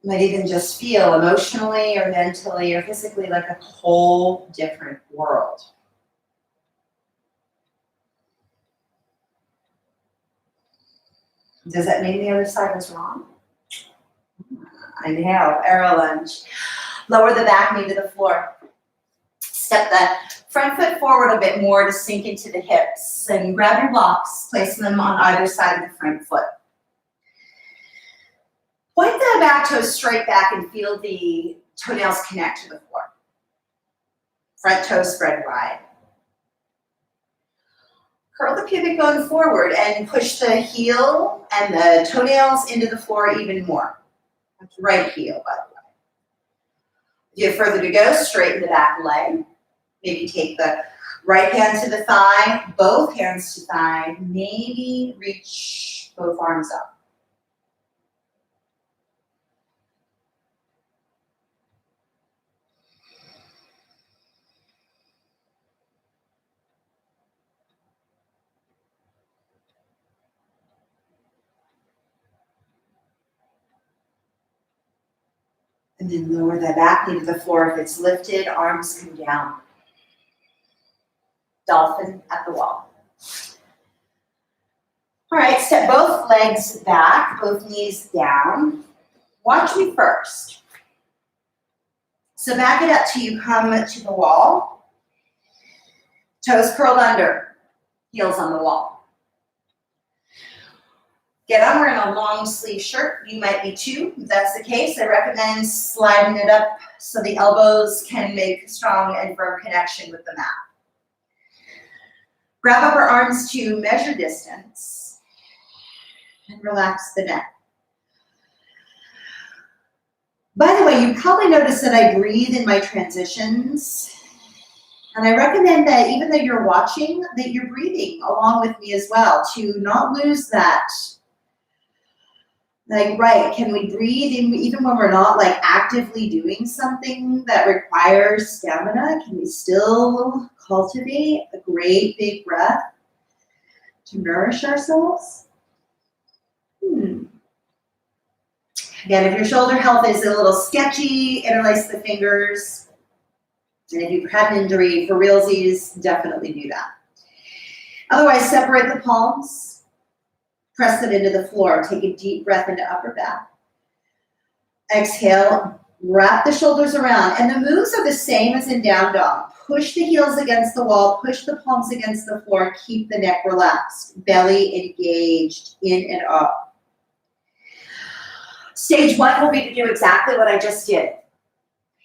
You might even just feel emotionally or mentally or physically like a whole different world. Does that mean the other side was wrong? Inhale, arrow lunge. Lower the back knee to the floor. Step the front foot forward a bit more to sink into the hips. And grab your blocks, place them on either side of the front foot. Point the back toes straight back and feel the toenails connect to the floor. Front toes spread wide. Curl the pubic bone forward and push the heel and the toenails into the floor even more. That's right heel, by the way. If you have further to go, straighten the back leg. Maybe take the right hand to the thigh, both hands to thigh. Maybe reach both arms up.
And then lower the back knee to the floor. If it's lifted, arms come down. Dolphin at the wall. All right, step both legs back, both knees down. Watch me first. So back it up till you come to the wall. Toes curled under, heels on the wall. Again, I'm wearing a long sleeve shirt. You might be too. If that's the case, I recommend sliding it up so the elbows can make a strong and firm connection with the mat. Grab upper arms to measure distance and relax the neck. By the way, you probably noticed that I breathe in my transitions. And I recommend that even though you're watching, that you're breathing along with me as well to not lose that. Like, right, can we breathe even when we're not like actively doing something that requires stamina? Can we still cultivate a great big breath to nourish ourselves? Again, if your shoulder health is a little sketchy, interlace the fingers. And if you've had an injury, for realsies, definitely do that. Otherwise, separate the palms. Press them into the floor. Take a deep breath into upper back. Exhale, wrap the shoulders around. And the moves are the same as in down dog. Push the heels against the wall. Push the palms against the floor. Keep the neck relaxed. Belly engaged, in and up. Stage 1 will be to do exactly what I just did.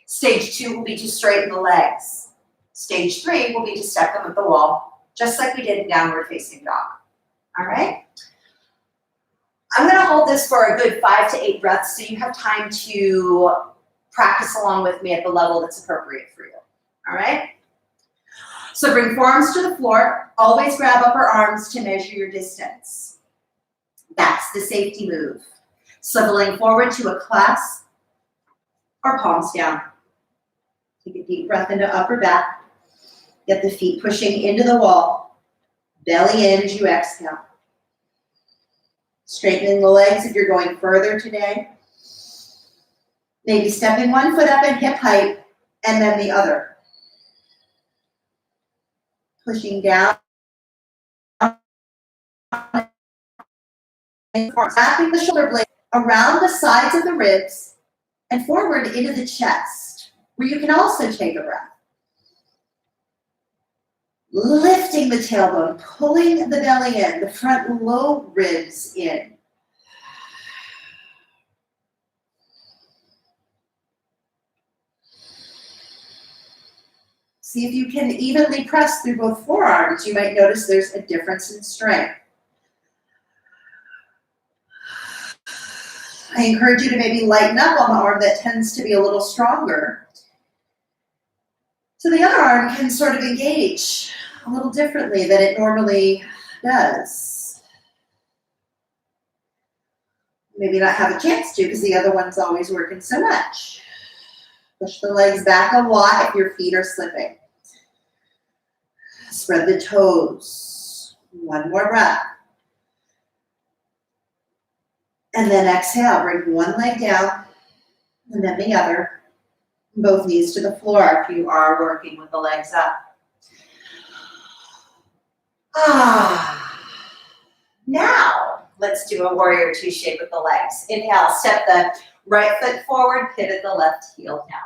Stage 2 will be to straighten the legs. Stage 3 will be to step them at the wall, just like we did in downward facing dog. All right? I'm going to hold this for a good 5 to 8 breaths so you have time to practice along with me at the level that's appropriate for you. All right? So bring forearms to the floor. Always grab upper arms to measure your distance. That's the safety move. Swiveling forward to a clasp or palms down. Take a deep breath into upper back. Get the feet pushing into the wall. Belly in as you exhale. Straightening the legs if you're going further today. Maybe stepping one foot up at hip height and then the other. Pushing down. And wrapping the shoulder blades around the sides of the ribs and forward into the chest, where you can also take a breath. Lifting the tailbone, pulling the belly in, the front low ribs in. See if you can evenly press through both forearms. You might notice there's a difference in strength. I encourage you to maybe lighten up on the arm that tends to be a little stronger. So the other arm can sort of engage a little differently than it normally does. Maybe not have a chance to because the other one's always working so much. Push the legs back a lot if your feet are slipping. Spread the toes. One more breath. And then exhale, bring one leg down and then the other. Both knees to the floor if you are working with the legs up. Now, let's do a warrior two shape with the legs. Inhale, step the right foot forward, pivot the left heel down.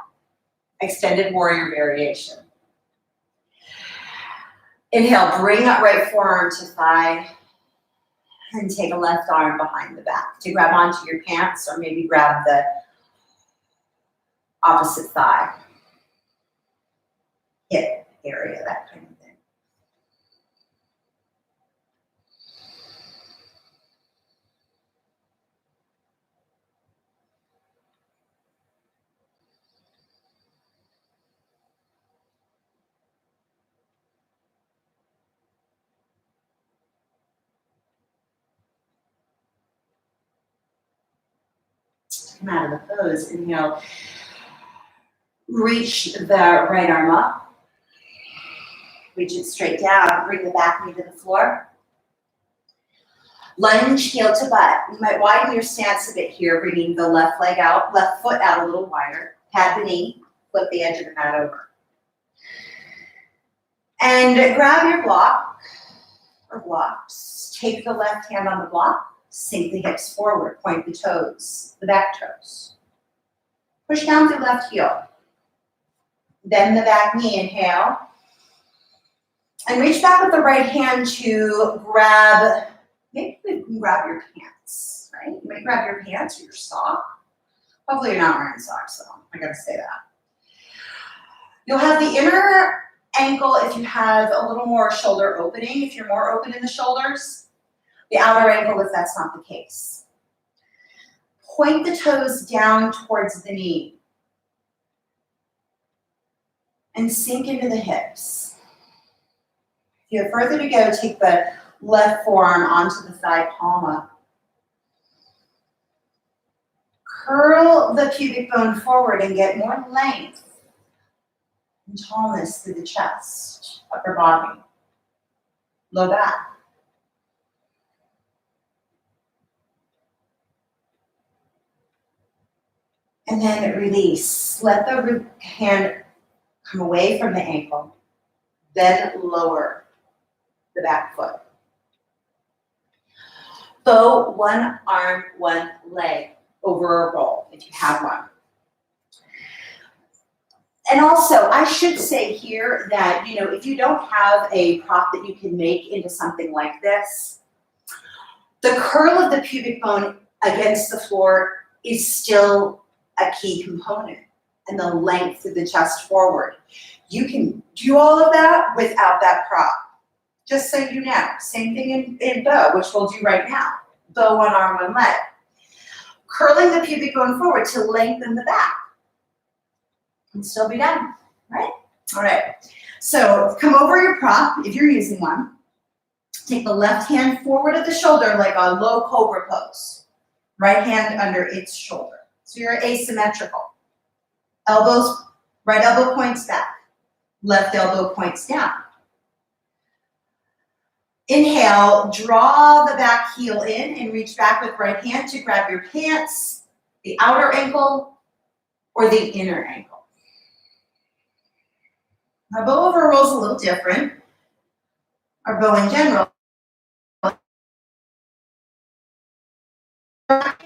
Extended warrior variation. Inhale, bring that right forearm to thigh and take a left arm behind the back to grab onto your pants or maybe grab the opposite thigh, hip area, that kind of thing. Come out of the pose, inhale. Reach the right arm up. Reach it straight down. Bring the back knee to the floor. Lunge heel to butt. You might widen your stance a bit here, bringing the left leg out, left foot out a little wider. Pad the knee, flip the edge of the mat over. And grab your block or blocks. Take the left hand on the block, sink the hips forward, point the toes, the back toes. Push down through left heel. Bend the back knee, inhale. And reach back with the right hand to grab, maybe you can grab your pants, right? You might grab your pants or your sock. Hopefully you're not wearing socks though, I gotta say that. You'll have the inner ankle if you have a little more shoulder opening, if you're more open in the shoulders. The outer ankle if that's not the case. Point the toes down towards the knee. And sink into the hips. If you have further to go, take the left forearm onto the thigh palm up. Curl the pubic bone forward and get more length and tallness through the chest, upper body, low back. And then release. Let the hand come away from the ankle, then lower the back foot. Bow one arm, one leg over a roll, if you have one. And also, I should say here that, if you don't have a prop that you can make into something like this, the curl of the pubic bone against the floor is still a key component, and the length of the chest forward. You can do all of that without that prop. Just so you know, same thing in bow, which we'll do right now. Bow one arm, one leg. Curling the pubic bone forward to lengthen the back. Can still be done, right? All right, so come over your prop, if you're using one. Take the left hand forward at the shoulder like a low cobra pose. Right hand under its shoulder. So you're asymmetrical. Elbows, right elbow points back. Left elbow points down. Inhale, draw the back heel in and reach back with right hand to grab your pants, the outer ankle, or the inner ankle. Our bow over roll is a little different. Our bow in general,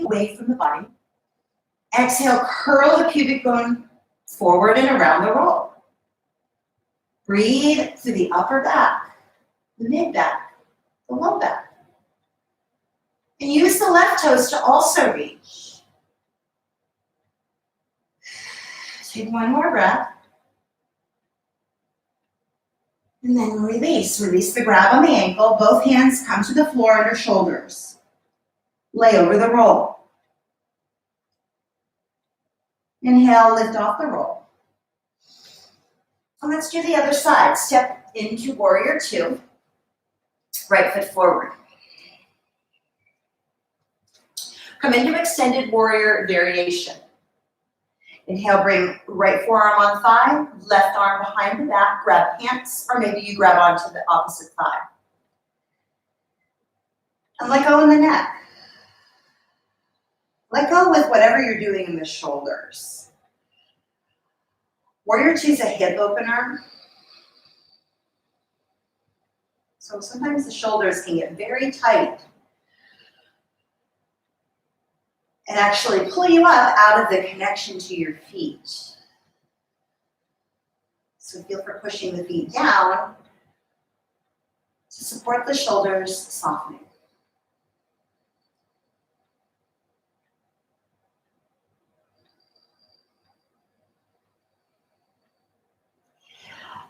away from the body. Exhale, curl the pubic bone forward and around the roll. Breathe through the upper back, the mid back, the low back. And use the left toes to also reach. Take one more breath. And then release. Release the grab on the ankle. Both hands come to the floor under shoulders. Lay over the roll. Inhale, lift off the roll. And let's do the other side. Step into warrior two. Right foot forward. Come into extended warrior variation. Inhale, bring right forearm on thigh, left arm behind the back, grab pants, or maybe you grab onto the opposite thigh. And let go in the neck. Let go with whatever you're doing in the shoulders. Warrior two is a hip opener. So sometimes the shoulders can get very tight and actually pull you up out of the connection to your feet. So feel for pushing the feet down to support the shoulders softening.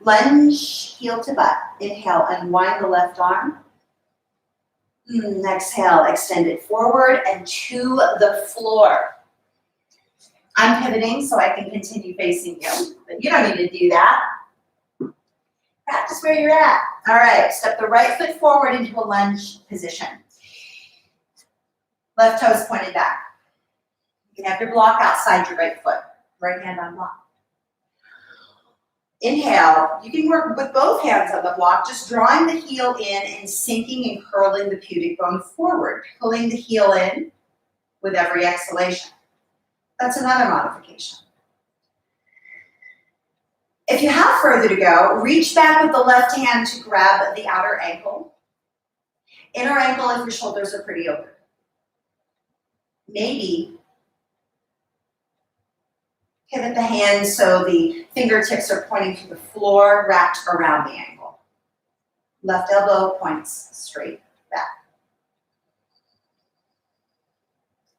Lunge, heel to butt. Inhale, unwind the left arm. Exhale, extend it forward and to the floor. I'm pivoting so I can continue facing you, but you don't need to do that. Practice where you're at. All right, step the right foot forward into a lunge position. Left toes pointed back. You can have your block outside your right foot. Right hand on block.
Inhale, you can work with both hands on the block, just drawing the heel in and sinking and curling the pubic bone forward, pulling the heel in with every exhalation. That's another modification. If you have further to go, reach back with the left hand to grab the outer ankle. Inner ankle if your shoulders are pretty open. Maybe pivot the hands so the fingertips are pointing to the floor, wrapped around the ankle. Left elbow points straight back.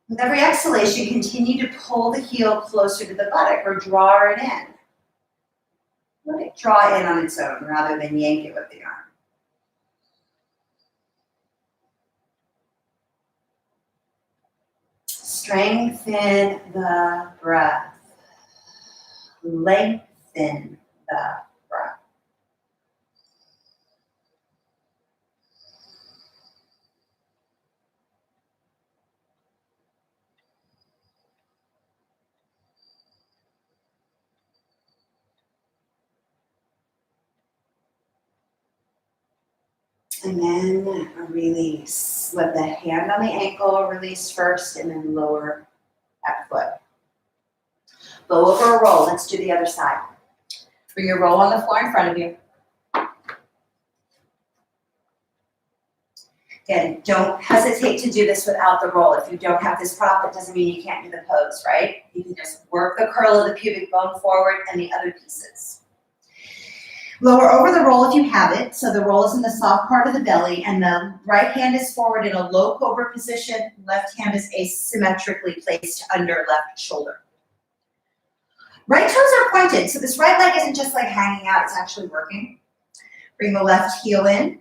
With every exhalation, continue to pull the heel closer to the buttock or draw it in. Let it draw in on its own rather than yank it with the arm. Strengthen the breath. Lengthen the breath. And then release. Let the hand on the ankle release first and then lower that foot. Go over a roll. Let's do the other side. Bring your roll on the floor in front of you. Again, don't hesitate to do this without the roll. If you don't have this prop, that doesn't mean you can't do the pose, right? You can just work the curl of the pubic bone forward and the other pieces. Lower over the roll if you have it. So the roll is in the soft part of the belly and the right hand is forward in a low cobra position. Left hand is asymmetrically placed under left shoulder. Right toes are pointed. So this right leg isn't just like hanging out, it's actually working. Bring the left heel in.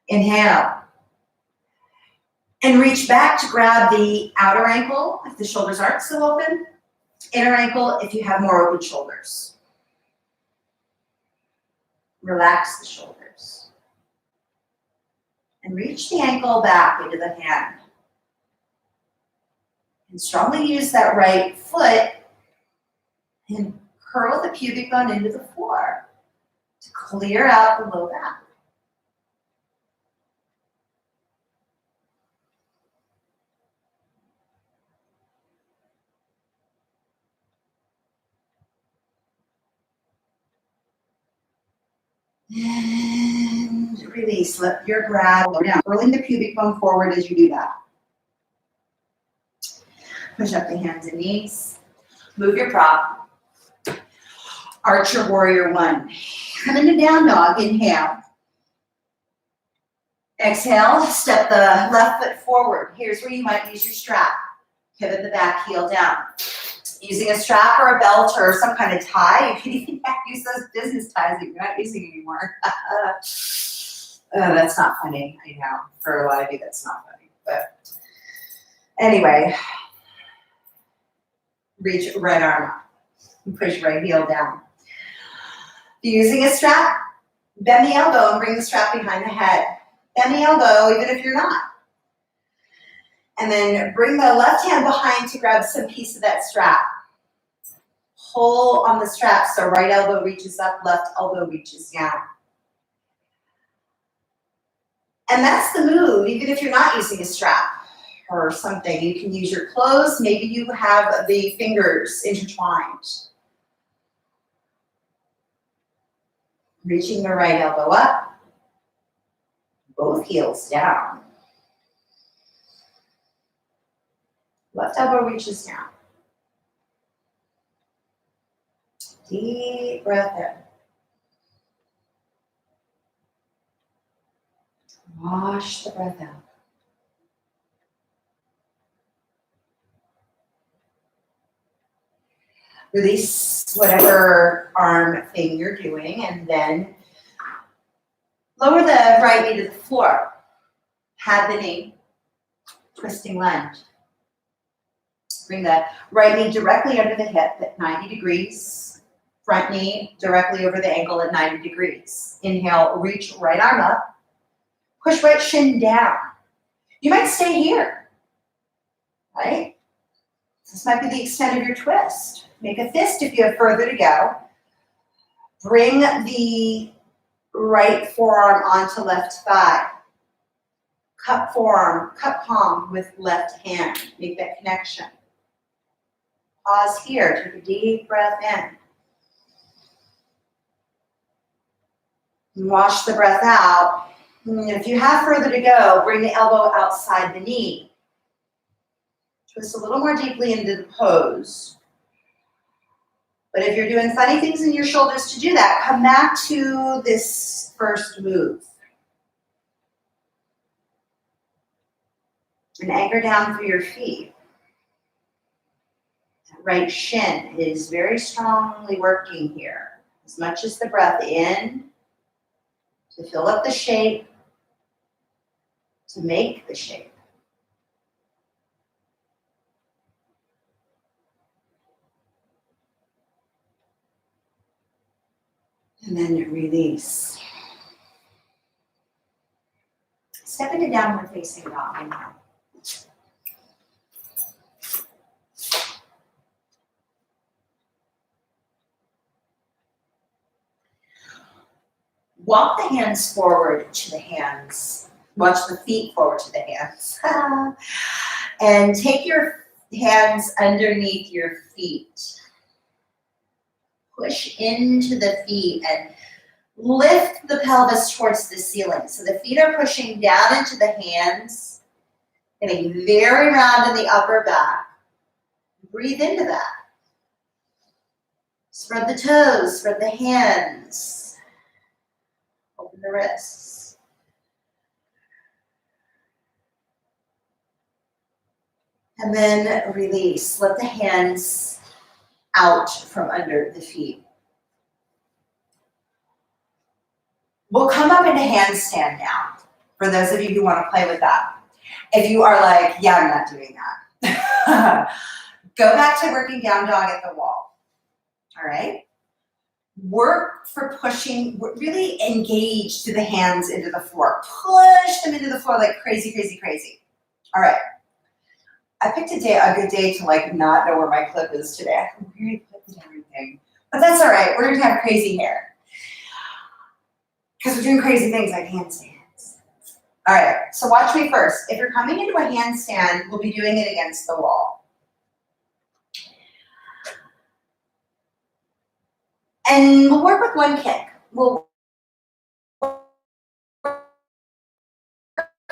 Inhale. And reach back to grab the outer ankle if the shoulders aren't still open. Inner ankle if you have more open shoulders. Relax the shoulders. And reach the ankle back into the hand. And strongly use that right foot and curl the pubic bone into the floor to clear out the low back. And release. Let your grab go down, curling the pubic bone forward as you do that. Push up the hands and knees. Move your prop. Archer warrior one. Come into down dog. Inhale. Exhale. Step the left foot forward. Here's where you might use your strap. Pivot the back heel down. Using a strap or a belt or some kind of tie, you can even use those business ties that you're not using anymore. That's not funny, I know. For a lot of you, that's not funny. But anyway, reach right arm up and push right heel down. If you're using a strap, bend the elbow and bring the strap behind the head. Bend the elbow even if you're not. And then bring the left hand behind to grab some piece of that strap. Pull on the strap so right elbow reaches up, left elbow reaches down. And that's the move, even if you're not using a strap or something. You can use your clothes. Maybe you have the fingers intertwined. Reaching the right elbow up, both heels down. Left elbow reaches down. Deep breath in. Wash the breath out. Release whatever arm thing you're doing and then lower the right knee to the floor. Pad the knee. Twisting lunge. Bring the right knee directly under the hip at 90 degrees. Front knee directly over the ankle at 90 degrees. Inhale, reach right arm up. Push right shin down. You might stay here, right? This might be the extent of your twist. Make a fist if you have further to go.
Bring the right forearm onto left thigh. Cup forearm, cup palm with left hand. Make that connection. Pause here. Take a deep breath in. Wash the breath out. And if you have further to go, bring the elbow outside the knee. Twist a little more deeply into the pose. But if you're doing funny things in your shoulders to do that, come back to this first move. And anchor down through your feet. That right shin is very strongly working here. As much as the breath in, to fill up the shape, to make the shape. And then release. Step into downward facing dog. Walk the hands forward to the hands. Watch the feet forward to the hands. And take your hands underneath your feet. Push into the feet and lift the pelvis towards the ceiling. So the feet are pushing down into the hands, getting very round in the upper back. Breathe into that. Spread the toes, spread the hands. Open the wrists. And then release. Let the hands out from under the feet. We'll come up into handstand now, for those of you who want to play with that. If you are like, yeah, I'm not doing that. Go back to working down dog at the wall, all right? Work for pushing, really engage to the hands into the floor. Push them into the floor like crazy, crazy, crazy. All right. I picked a good day to like not know where my clip is today. I can really clip and everything. But that's all right. We're gonna have crazy hair. Because we're doing crazy things like handstands. All right, so watch me first. If you're coming into a handstand, we'll be doing it against the wall. And we'll work with one kick. We'll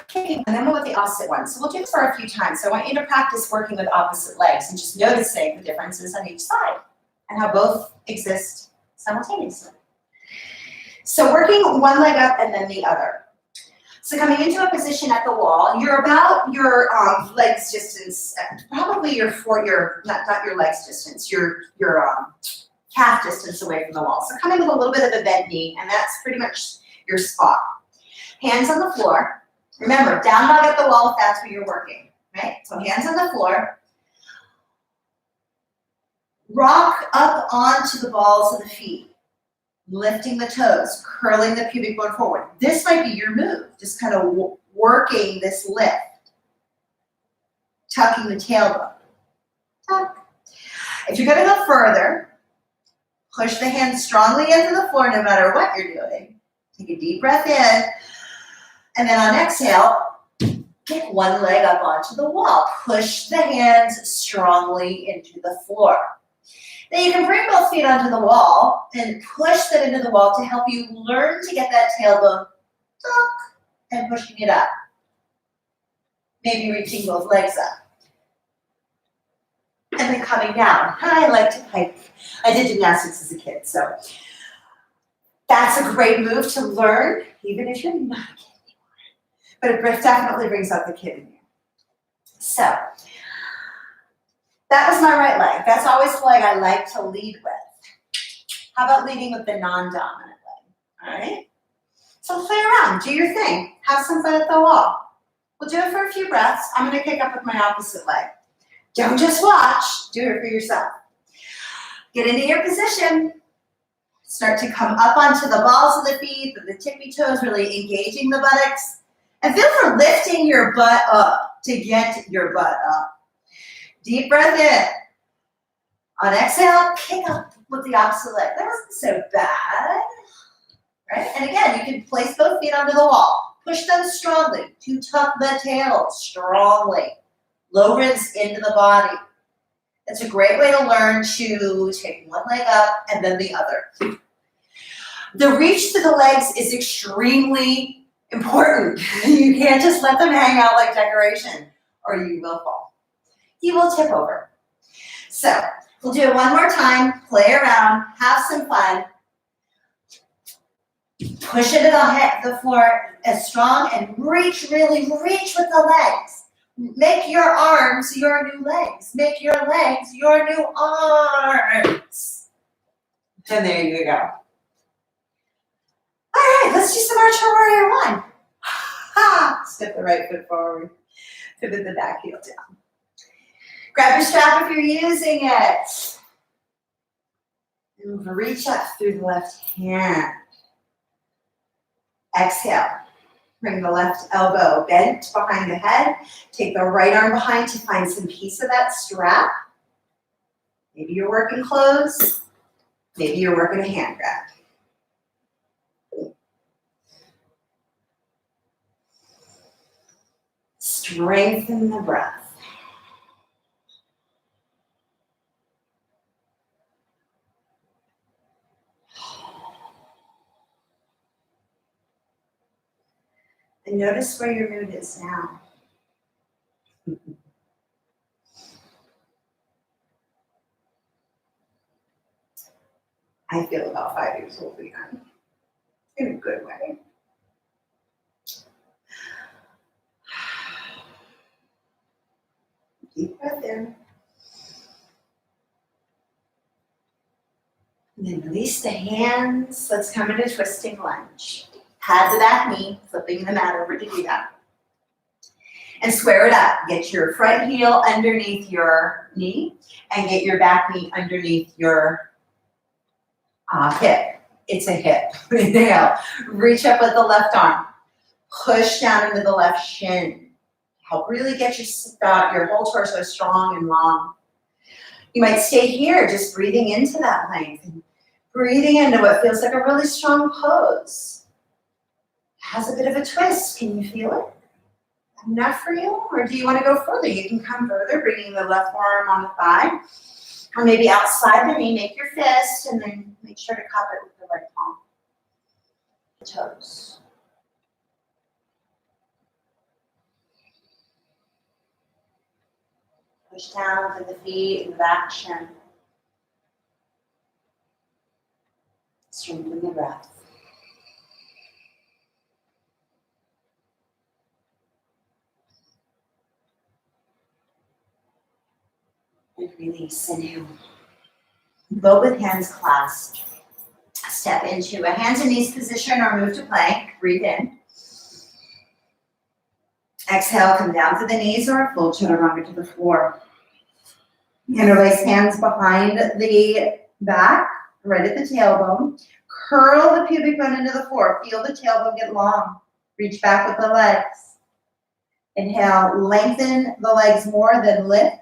kicking, and then we'll do the opposite one. So we'll do this for a few times. So I want you to practice working with opposite legs and just noticing the differences on each side and how both exist simultaneously. So working one leg up and then the other. So coming into a position at the wall, you're about your legs distance, probably not your legs distance, your calf distance away from the wall. So coming with a little bit of a bent knee, and that's pretty much your spot. Hands on the floor. Remember, down dog at the wall if that's where you're working, right? So hands on the floor. Rock up onto the balls of the feet, lifting the toes, curling the pubic bone forward. This might be your move, just kind of working this lift. Tucking the tailbone. Tuck. If you're going to go further, push the hands strongly into the floor no matter what you're doing. Take a deep breath in. And then on exhale, kick one leg up onto the wall. Push the hands strongly into the floor. Then you can bring both feet onto the wall and push them into the wall to help you learn to get that tailbone tuck and pushing it up. Maybe reaching both legs up. And then coming down. I like to hike. I did gymnastics as a kid, so that's a great move to learn, even if you're not a kid. But it definitely brings out the kid in you. So, that was my right leg. That's always the leg I like to lead with. How about leading with the non-dominant leg? All right? So play around, do your thing. Have some fun at the wall. We'll do it for a few breaths. I'm gonna kick up with my opposite leg. Don't just watch, do it for yourself. Get into your position. Start to come up onto the balls of the feet, the tippy toes, really engaging the buttocks. And feel for lifting your butt up to get your butt up. Deep breath in. On exhale, kick up
with the opposite leg. That wasn't so bad, right? And again, you can place both feet onto the wall. Push them strongly to tuck the tail strongly. Low ribs into the body. It's a great way to learn to take one leg up and then the other. The reach to the legs is extremely important. You can't just let them hang out like decoration or you will fall. You will tip over. So we'll do it one more time, play around, have some fun. Push it to the floor as strong and really reach with the legs. Make your arms your new legs. Make your legs your new arms. And there you go. All right, let's do some Arch Warrior 1. Ha! Step the right foot forward. Pivot the back heel down. Grab your strap if you're using it. And reach up through the left hand. Exhale. Bring the left elbow bent behind the head. Take the right arm behind to find some piece of that strap. Maybe you're working close. Maybe you're working a hand grab. Strengthen the breath. And notice where your mood is now. I feel about 5 years old again, in a good way. Deep breath in. And then release the hands. Let's come into twisting lunge. Pad the back knee, flipping the mat over to do that. And square it up. Get your front heel underneath your knee and get your back knee underneath your hip. It's a hip. Inhale. Reach up with the left arm. Push down into the left shin. Help really get your whole torso strong and long. You might stay here, just breathing into that length and breathing into what feels like a really strong pose. Has a bit of a twist. Can you feel it? Enough for you? Or do you want to go further? You can come further, bringing the left forearm on the thigh. Or maybe outside the knee, make your fist, and then make sure to cup it with the right palm. The toes. Push down to the feet and the back shin. Strengthen the breath. And release, inhale. Both with hands clasped. Step into a hands and knees position or move to plank. Breathe in. Exhale, come down to the knees or full chaturanga to the floor. Interlace hands behind the back, right at the tailbone. Curl the pubic bone into the floor. Feel the tailbone get long. Reach back with the legs. Inhale, lengthen the legs more, then lift.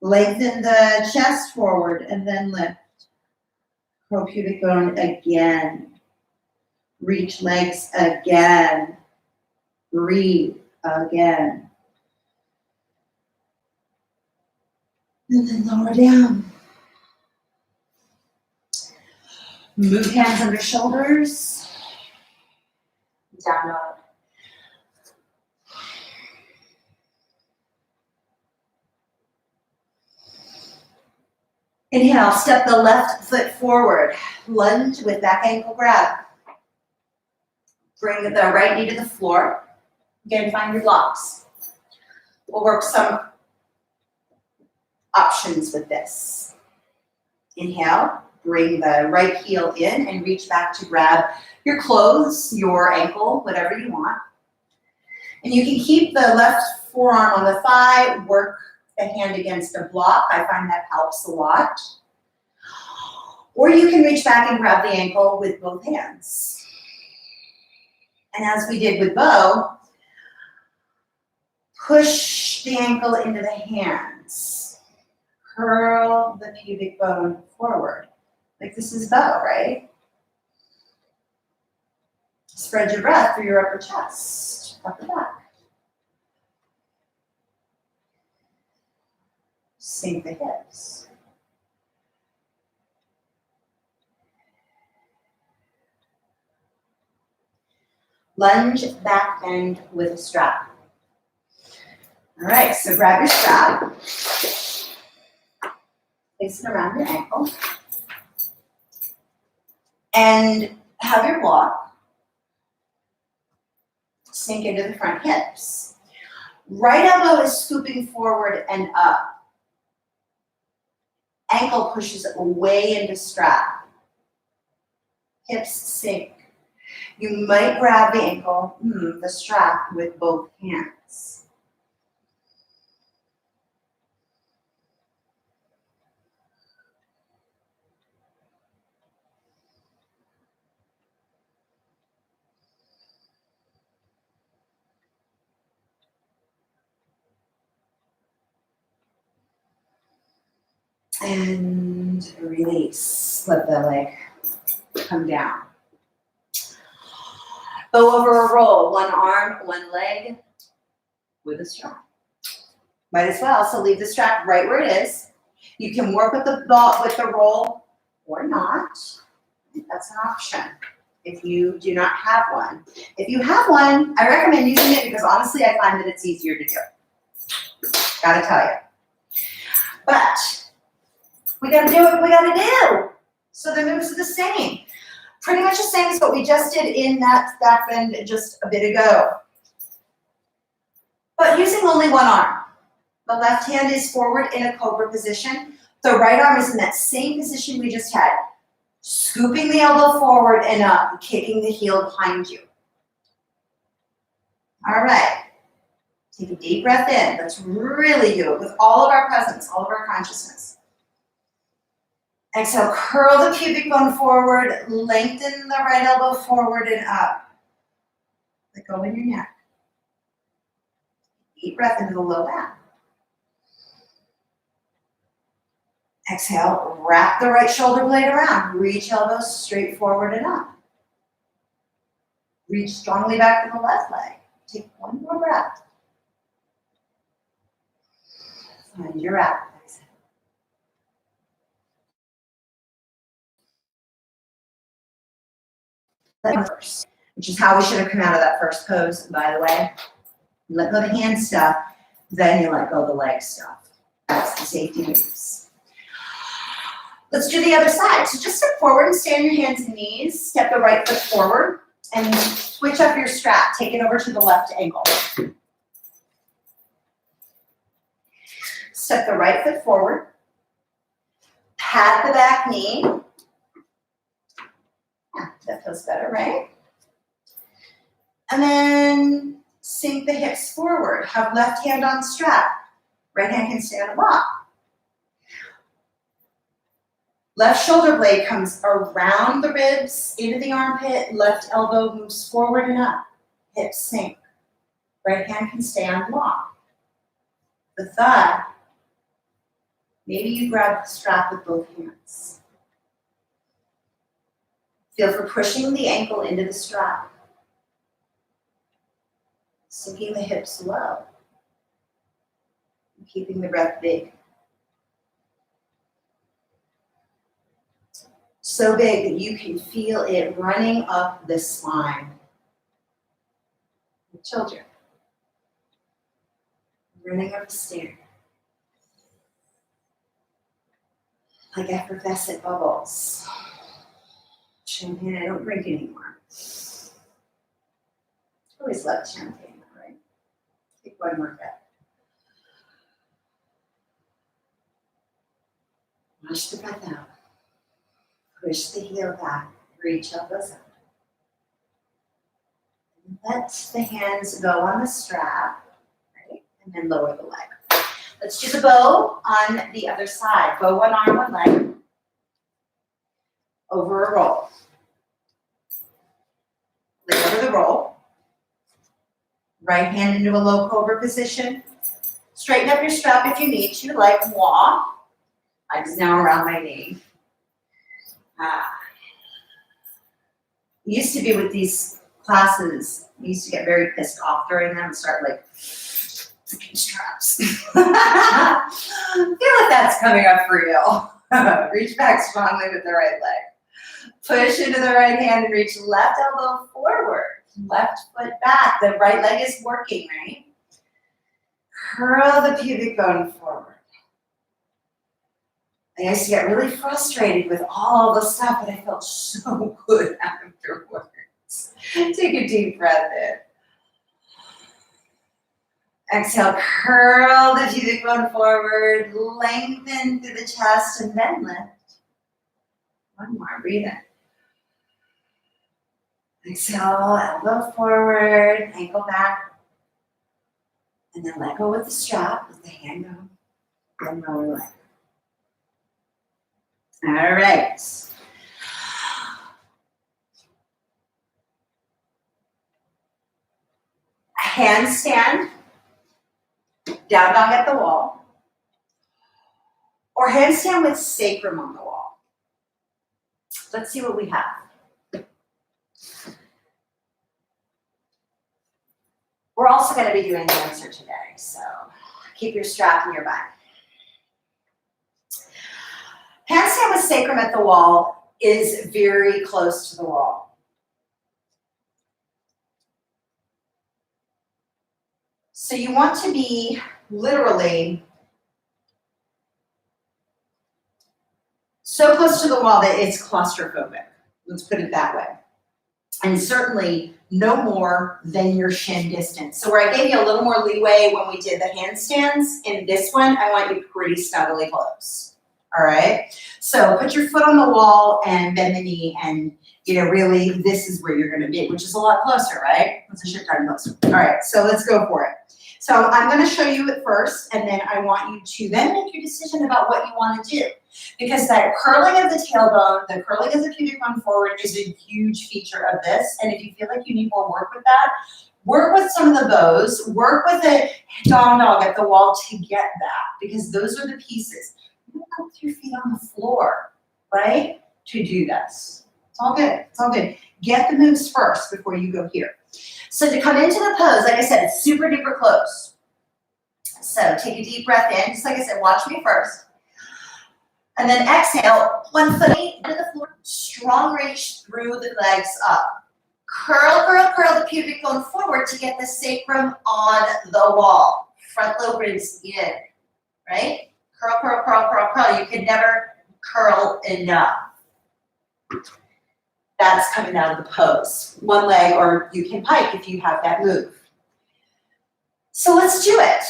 Lengthen the chest forward and then lift. Curl pubic bone again. Reach legs again. Breathe again. And then lower down. Move hands under shoulders. Down dog. Inhale, step the left foot forward. Lunge with back ankle grab. Bring the right knee to the floor. Again, find your blocks. We'll work some options with this. Inhale, bring the right heel in and reach back to grab your clothes, your ankle, whatever you want. And you can keep the left forearm on the thigh, work the hand against a block. I find that helps a lot. Or you can reach back and grab the ankle with both hands. And as we did with bow, push the ankle into the hands.
curl the pubic bone forward. Like this is bow, right? Spread your breath through your upper chest, upper back. Sink the hips. Lunge back bend with a strap. All right, so grab your strap. Place it around your ankle. And have your block sink into the front hips. Right elbow is scooping forward and up. Ankle pushes away into strap. Hips sink. You might grab the ankle, the strap with both hands. And release. Let the leg come down. Bow over a roll. One arm, one leg with a strap. Might as well. So leave the strap right where it is. You can work with the roll or not. That's an option if you do not have one. If you have one, I recommend using it because honestly, I find that it's easier to do. Gotta tell you. But we gotta do what we gotta do. So the moves are the same. Pretty much the same as what we just did in that back bend just a bit ago. But using only one arm. The left hand is forward in a cobra position. The right arm is in that same position we just had. Scooping the elbow forward and up, kicking the heel behind you. All right. Take a deep breath in. Let's really do it with all of our presence, all of our consciousness. Exhale, curl the pubic bone forward, lengthen the right elbow forward and up. Let go in your neck. Deep breath into the low back. Exhale, wrap the right shoulder blade around. Reach elbows straight forward and up. Reach strongly back to the left leg. Take one more breath. Find your wrap. First, which is how we should have come out of that first pose, by the way. You let go of the hand stuff, then you let go of the leg stuff. That's the safety moves. Let's do the other side. So just step forward and stand your hands and knees. Step the right foot forward and switch up your strap. Take it over to the left ankle. Step the right foot forward. Pat the back knee. Yeah, that feels better, right? And then sink the hips forward. Have left hand on strap. Right hand can stay on the block. Left shoulder blade comes around the ribs, into the armpit. Left elbow moves forward and up. Hips sink. Right hand can stay on block. The thigh. Maybe you grab the strap with both hands. Feel for pushing the ankle into the strap. Sinking the hips low. And keeping the breath big. So big that you can feel it running up the spine. The children. Running up the stairs. Like effervescent bubbles. Champagne, I don't drink anymore. Always loved champagne, right? Take one more breath. Wash the breath out. Push the heel back. Reach elbows up. And let the hands go on the strap, right? And then lower the leg. Let's do the bow on the other side. Bow one arm, one leg. Over a roll. Lay over the roll. Right hand into a low cobra position. Straighten up your strap if you need to, like moi. Legs now around my knee. Used to be with these classes, I used to get very pissed off during them and start like freaking straps. Feel if that's coming up for you. Reach back strongly with the right leg. Push into the right hand and reach left elbow forward. Left foot back. The right leg is working, right? Curl the pubic bone forward. I used to get really frustrated with all the stuff, but I felt so good afterwards. Take a deep breath in. Exhale, curl the pubic bone forward, lengthen through the chest, and then lift. One more, breathe in. Exhale, elbow forward, ankle back. And then let go with the strap, with the hand go. Then lower leg. All right. Handstand, down dog at the wall. Or handstand with sacrum on the wall. Let's see what we have. We're also going to be doing the answer today, so keep your strap nearby. Handstand with sacrum at the wall is very close to the wall. So you want to be literally so close to the wall that it's claustrophobic. Let's put it that way. And certainly no more than your shin distance. So where I gave you a little more leeway when we did the handstands, in this one, I want you pretty snugly close. All right? So put your foot on the wall and bend the knee, and really this is where you're gonna be, which is a lot closer, right? It's a shit ton closer. All right, so let's go for it. So I'm gonna show you it first, and then I want you to then make your decision about what you wanna do. Because that curling of the tailbone, the curling of the pubic bone forward is a huge feature of this. And if you feel like you need more work with that, work with some of the bows, work with a down dog at the wall to get that, because those are the pieces. You don't put your feet on the floor, right, to do this. It's all good, it's all good. Get the moves first before you go here. So to come into the pose, like I said, it's super duper close. So take a deep breath in, just like I said, watch me first. And then exhale, one foot into the floor, strong reach through the legs up. Curl, curl, curl the pubic bone forward to get the sacrum on the wall. Front lobe is in, right? Curl, curl, curl, curl, curl. You can never curl enough. That's coming out of the pose. One leg, or you can pike if you have that move. So let's do it.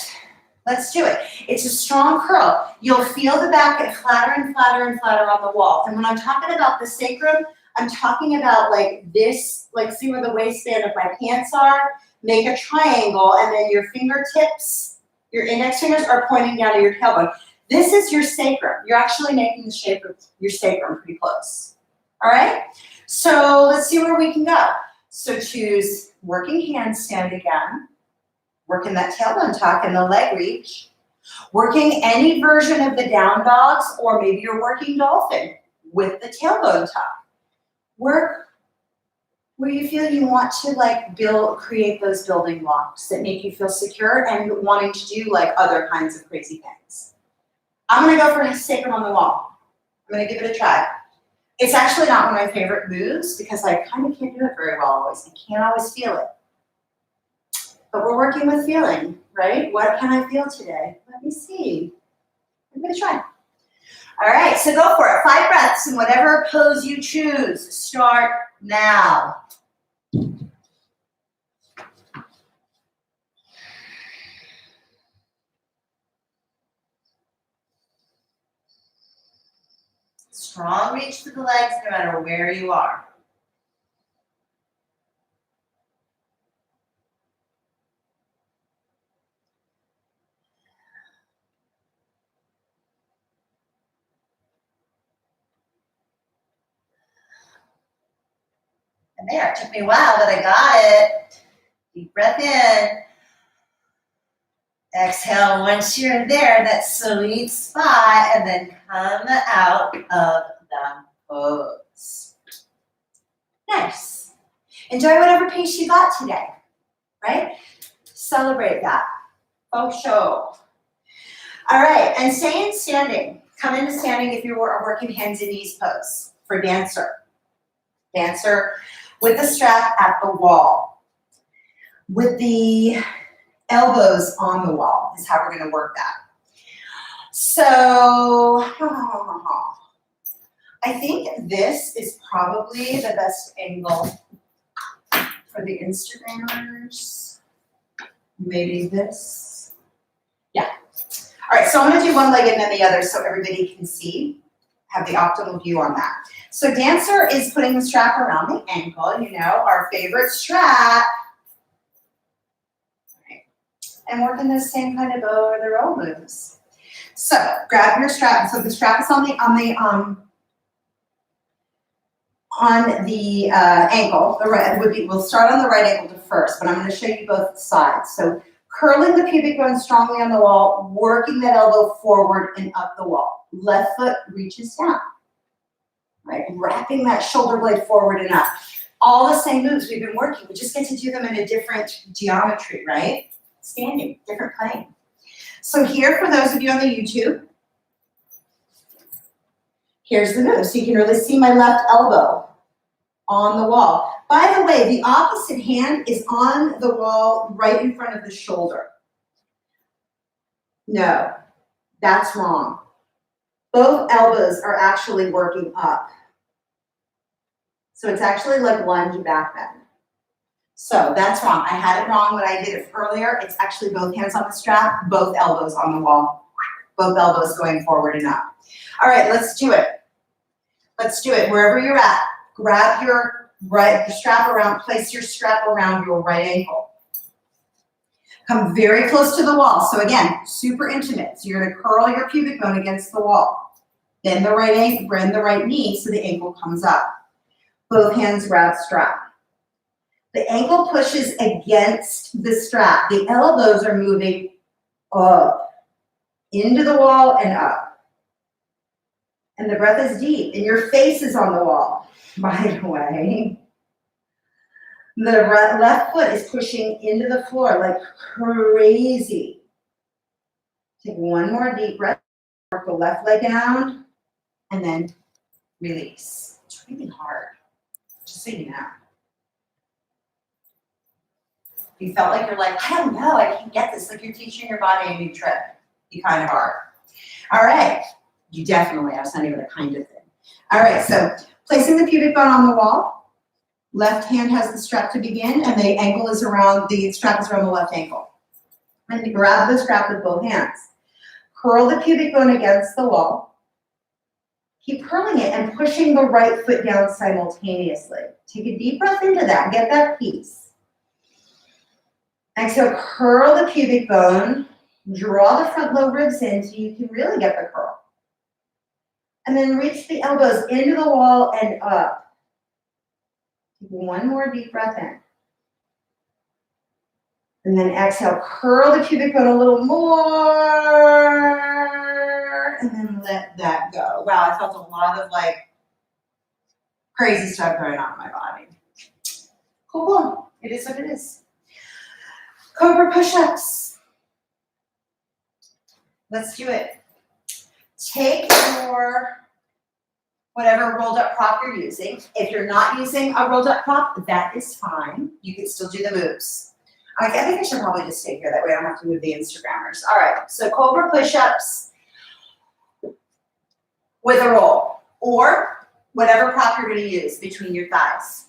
Let's do it. It's a strong curl. You'll feel the back get flatter and flatter and flatter on the wall. And when I'm talking about the sacrum, I'm talking about like this, like see where the waistband of my pants are? Make a triangle, and then your fingertips, your index fingers are pointing down to your tailbone. This is your sacrum. You're actually making the shape of your sacrum pretty close. All right? So let's see where we can go. So choose working handstand again. Working that tailbone tuck and the leg reach. Working any version of the down dogs, or maybe you're working dolphin with the tailbone tuck. Work where you feel you want to like create those building blocks that make you feel secure and wanting to do like other kinds of crazy things. I'm gonna go for sacrum on the wall. I'm gonna give it a try. It's actually not one of my favorite moves because I kind of can't do it very well always. I can't always feel it. But we're working with feeling, right? What can I feel today? Let me see. I'm gonna try. All right, so go for it. 5 breaths in whatever pose you choose. Start now. Strong reach to the legs no matter where you are. And there, it took me a while, but I got it. Deep breath in.
Exhale once you're there, that sweet spot, and then come out of the pose. Nice. Enjoy whatever pace you got today, right? Celebrate that. Oh, show. All right, and stay in standing. Come into standing if you are working hands and knees pose for dancer. Dancer with the strap at the wall. With the elbows on the wall is how we're going to work that. So, I think this is probably the best angle for the Instagrammers. Maybe this. Yeah. All right, so I'm going to do one leg and then the other so everybody can see, have the optimal view on that. So dancer is putting the strap around the ankle, you know, our favorite strap. And working the same kind of bow or the roll moves. So grab your strap. So the strap is on the ankle. The right would be. We'll start on the right ankle first, but I'm going to show you both sides. So curling the pubic bone strongly on the wall, working that elbow forward and up the wall. Left foot reaches down. Right, wrapping that shoulder blade forward and up. All the same moves we've been working. We just get to do them in a different geometry, right? Standing, different plane. So here, for those of you on the YouTube, here's the move. So you can really see my left elbow on the wall. By the way, the opposite hand is on the wall right in front of the shoulder. No, that's wrong. Both elbows are actually working up. So it's actually like lunge back bend. So that's wrong. I had it wrong when I did it earlier. It's actually both hands on the strap, both elbows on the wall, both elbows going forward and up. All right, let's do it. Let's do it. Wherever you're at, grab your strap around, place your strap around your right ankle. Come very close to the wall. So again, super intimate. So you're going to curl your pubic bone against the wall. Bend the right ankle, bend the right knee so the ankle comes up. Both hands grab strap. The ankle pushes against the strap. The elbows are moving up, into the wall and up. And the breath is deep, and your face is on the wall, by the way. The left foot is pushing into the floor like crazy. Take one more deep breath. Work the left leg down, and then release. It's really hard, just so you know. You felt like you're like, I don't know, I can't get this. Like you're teaching your body a new trick. You kind of are. All right. You definitely are. It's not even a kind of thing. All right. So placing the pubic bone on the wall. Left hand has the strap to begin, and the strap is around the left ankle. And grab the strap with both hands. Curl the pubic bone against the wall. Keep curling it and pushing the right foot down simultaneously. Take a deep breath into that. Get that peace. Exhale, curl the pubic bone, draw the front low ribs in so you can really get the curl. And then reach the elbows into the wall and up. Take one more deep breath in. And then exhale, curl the pubic bone a little more, and then let that go. Wow, I felt a lot of like crazy stuff going on in my body. Cool. It is what it is. Cobra push-ups. Let's do it. Take your whatever rolled up prop you're using. If you're not using a rolled up prop, that is fine. You can still do the moves. I think I should probably just stay here. That way I don't have to move the Instagrammers. All right, so Cobra push-ups with a roll or whatever prop you're going to use between your thighs.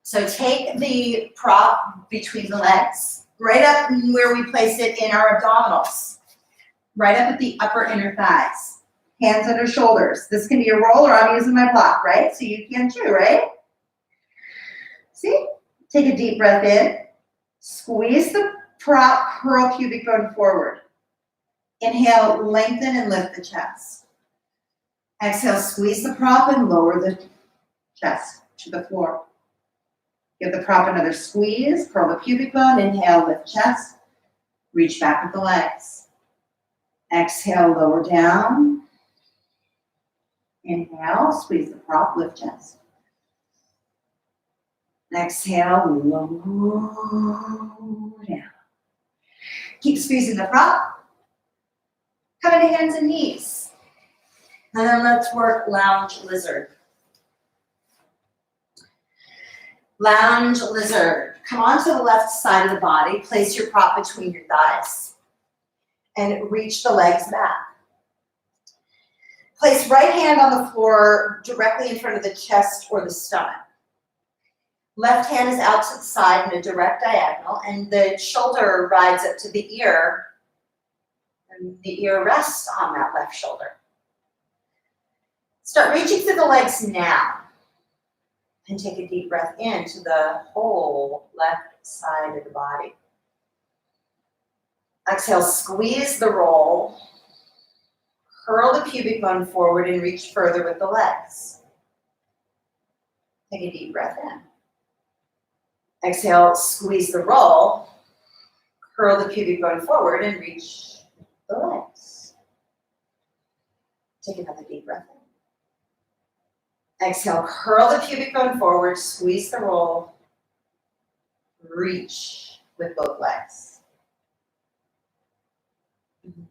So take the prop between the legs, right up where we place it in our abdominals, right up at the upper inner thighs, hands under shoulders. This can be a roll or I'm using my block, right? So you can too, right? See? Take a deep breath in, squeeze the prop, curl pubic bone forward. Inhale, lengthen and lift the chest. Exhale, squeeze the prop and lower the chest to the floor. Give the prop another squeeze, curl the pubic bone, inhale, lift chest, Reach back with the legs. Exhale, lower down. Inhale, squeeze the prop, lift chest. Exhale, low down. Keep squeezing the prop. Come into hands and knees. And then let's work lounge lizard. Lounge lizard. Come onto the left side of the body. Place your prop between your thighs. And reach the legs back. Place right hand on the floor directly in front of the chest or the stomach. Left hand is out to the side in a direct diagonal, and the shoulder rides up to the ear, and the ear rests on that left shoulder. Start reaching through the legs now, and take a deep breath into the whole left side of the body. Exhale, squeeze the roll, curl the pubic bone forward and reach further with the legs. Take a deep breath in. Exhale, squeeze the roll, curl the pubic bone forward and reach the legs. Take another deep breath in. Exhale, curl the pubic bone forward, squeeze the roll, reach with both legs.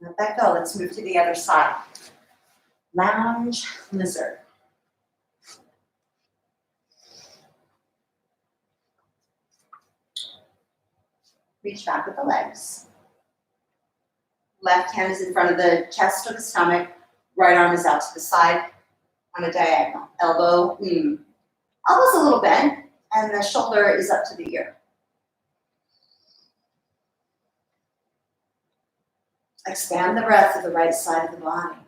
Let that go. Let's move to the other side. Lounge lizard. Reach back with the legs. Left hand is in front of the chest or the stomach. Right arm is out to the side on a diagonal. Elbow, elbow's a little bent, and the shoulder is up to the ear. Expand the breath to the right side of the body.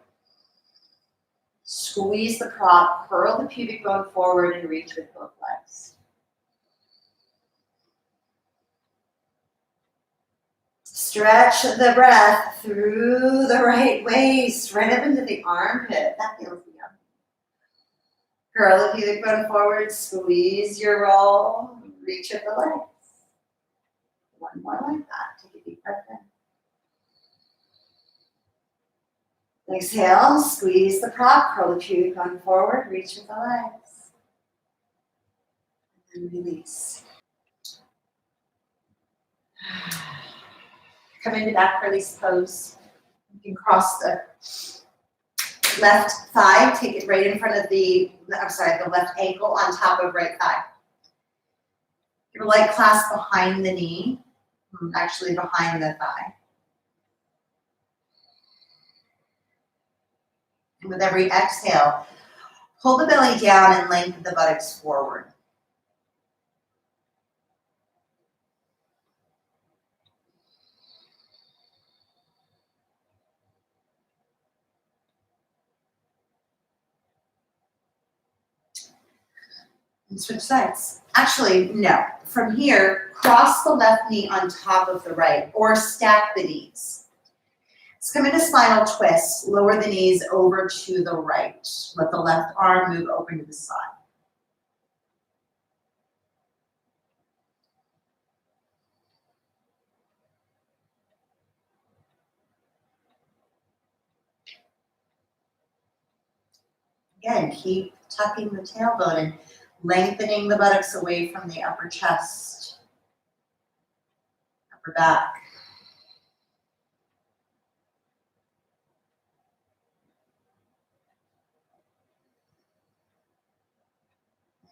Squeeze the prop, curl the pubic bone forward and reach with both legs. Stretch the breath through the right waist, right up into the armpit. That feels yummy. Curl the pubic bone forward, squeeze your roll, reach with the legs. One more like that. Take a deep breath in. Exhale, squeeze the prop, curl the pubic bone forward, reach with the legs. And release. Come into back release pose. You can cross the left thigh, take it right in front of the left ankle on top of right thigh. Your leg clasp behind the knee, actually behind the thigh. And with every exhale, pull the belly down and lengthen the buttocks forward. And switch sides. Actually, no. From here, cross the left knee on top of the right, or stack the knees. Let's come into spinal twist. Lower the knees over to the right. Let the left arm move open to the side. Again, keep tucking the tailbone and lengthening the buttocks away from the upper chest, upper back.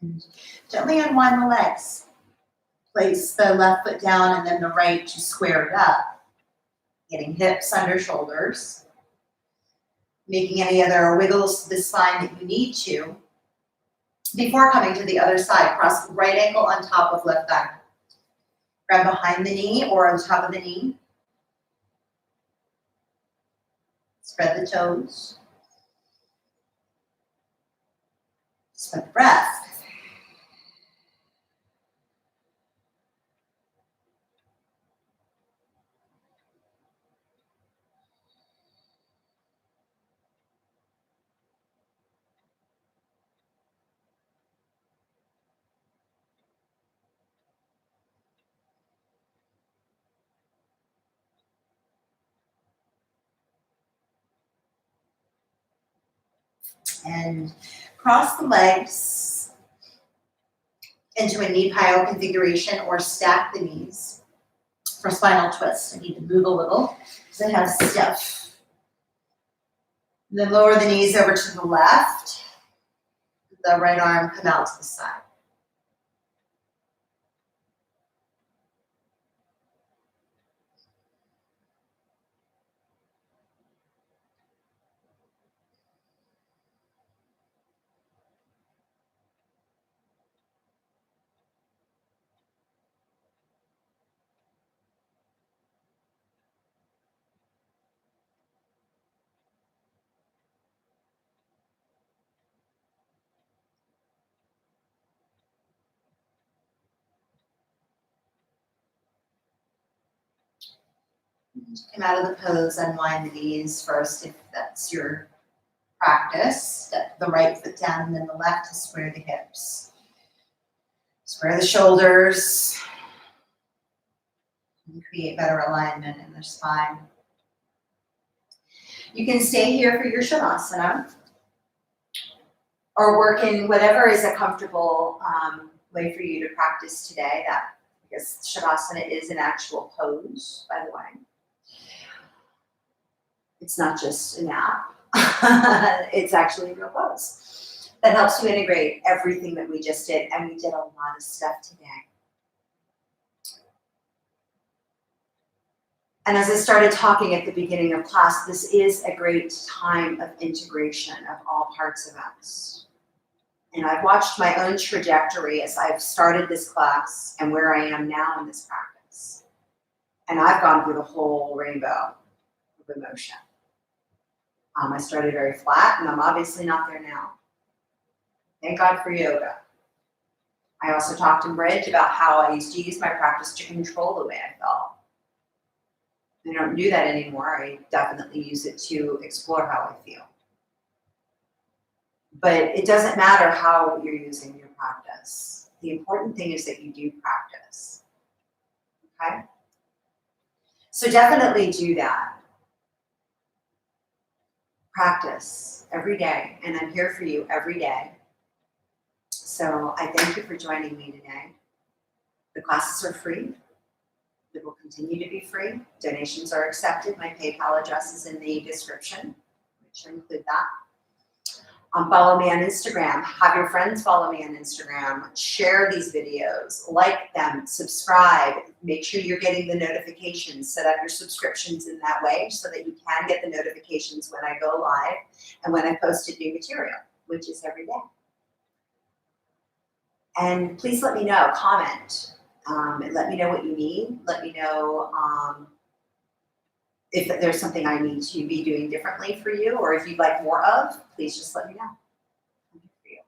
And gently unwind the legs. Place the left foot down and then the right to square it up. Getting hips under shoulders. Making any other wiggles to the spine that you need to. Before coming to the other side, cross right ankle on top of left thigh. Grab behind the knee or on top of the knee. Spread the toes. Spread the breath. And cross the legs into a knee pile configuration or stack the knees for spinal twist. I need to move a little because I have stiff. Then lower the knees over to the left. The right arm come out to the side. Come out of the pose, unwind the knees first if that's your practice. Step the right foot down and then the left to square the hips. Square the shoulders. And create better alignment in the spine. You can stay here for your Shavasana or work in whatever is a comfortable way for you to practice today. Because Shavasana is an actual pose, by the way. It's not just a nap. It's actually a real pose that helps you integrate everything that we just did, and we did a lot of stuff today. And as I started talking at the beginning of class, this is a great time of integration of all parts of us. And I've watched my own trajectory as I've started this class and where I am now in this practice. And I've gone through the whole rainbow of emotion. I started very flat, and I'm obviously not there now. Thank God for yoga. I also talked in bridge about how I used to use my practice to control the way I felt. I don't do that anymore. I definitely use it to explore how I feel. But it doesn't matter how you're using your practice. The important thing is that you do practice. Okay? So definitely do that. Practice every day, and I'm here for you every day. So I thank you for joining me today. The classes are free. It will continue to be free. Donations are accepted. My PayPal address is in the description. Make sure to include that. Follow me on Instagram. Have your friends follow me on Instagram. Share these videos. Like them. Subscribe. Make sure you're getting the notifications. Set up your subscriptions in that way so that you can get the notifications when I go live and when I posted new material, which is every day. And please let me know. Comment. Let me know what you need. Let me know if there's something I need to be doing differently for you, or if you'd like more of, please just let me know. I'm here for you.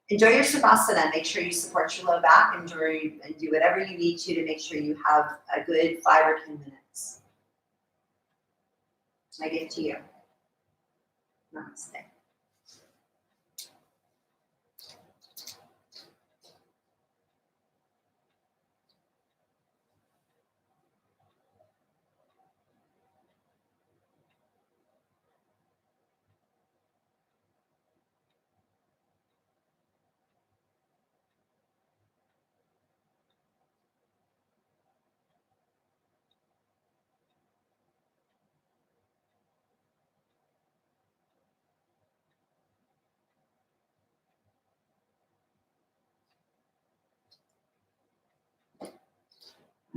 Enjoy your Shavasana. Make sure you support your low back and do whatever you need to make sure you have a good 5 or 10 minutes. My gift to you. Namaste.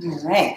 All right.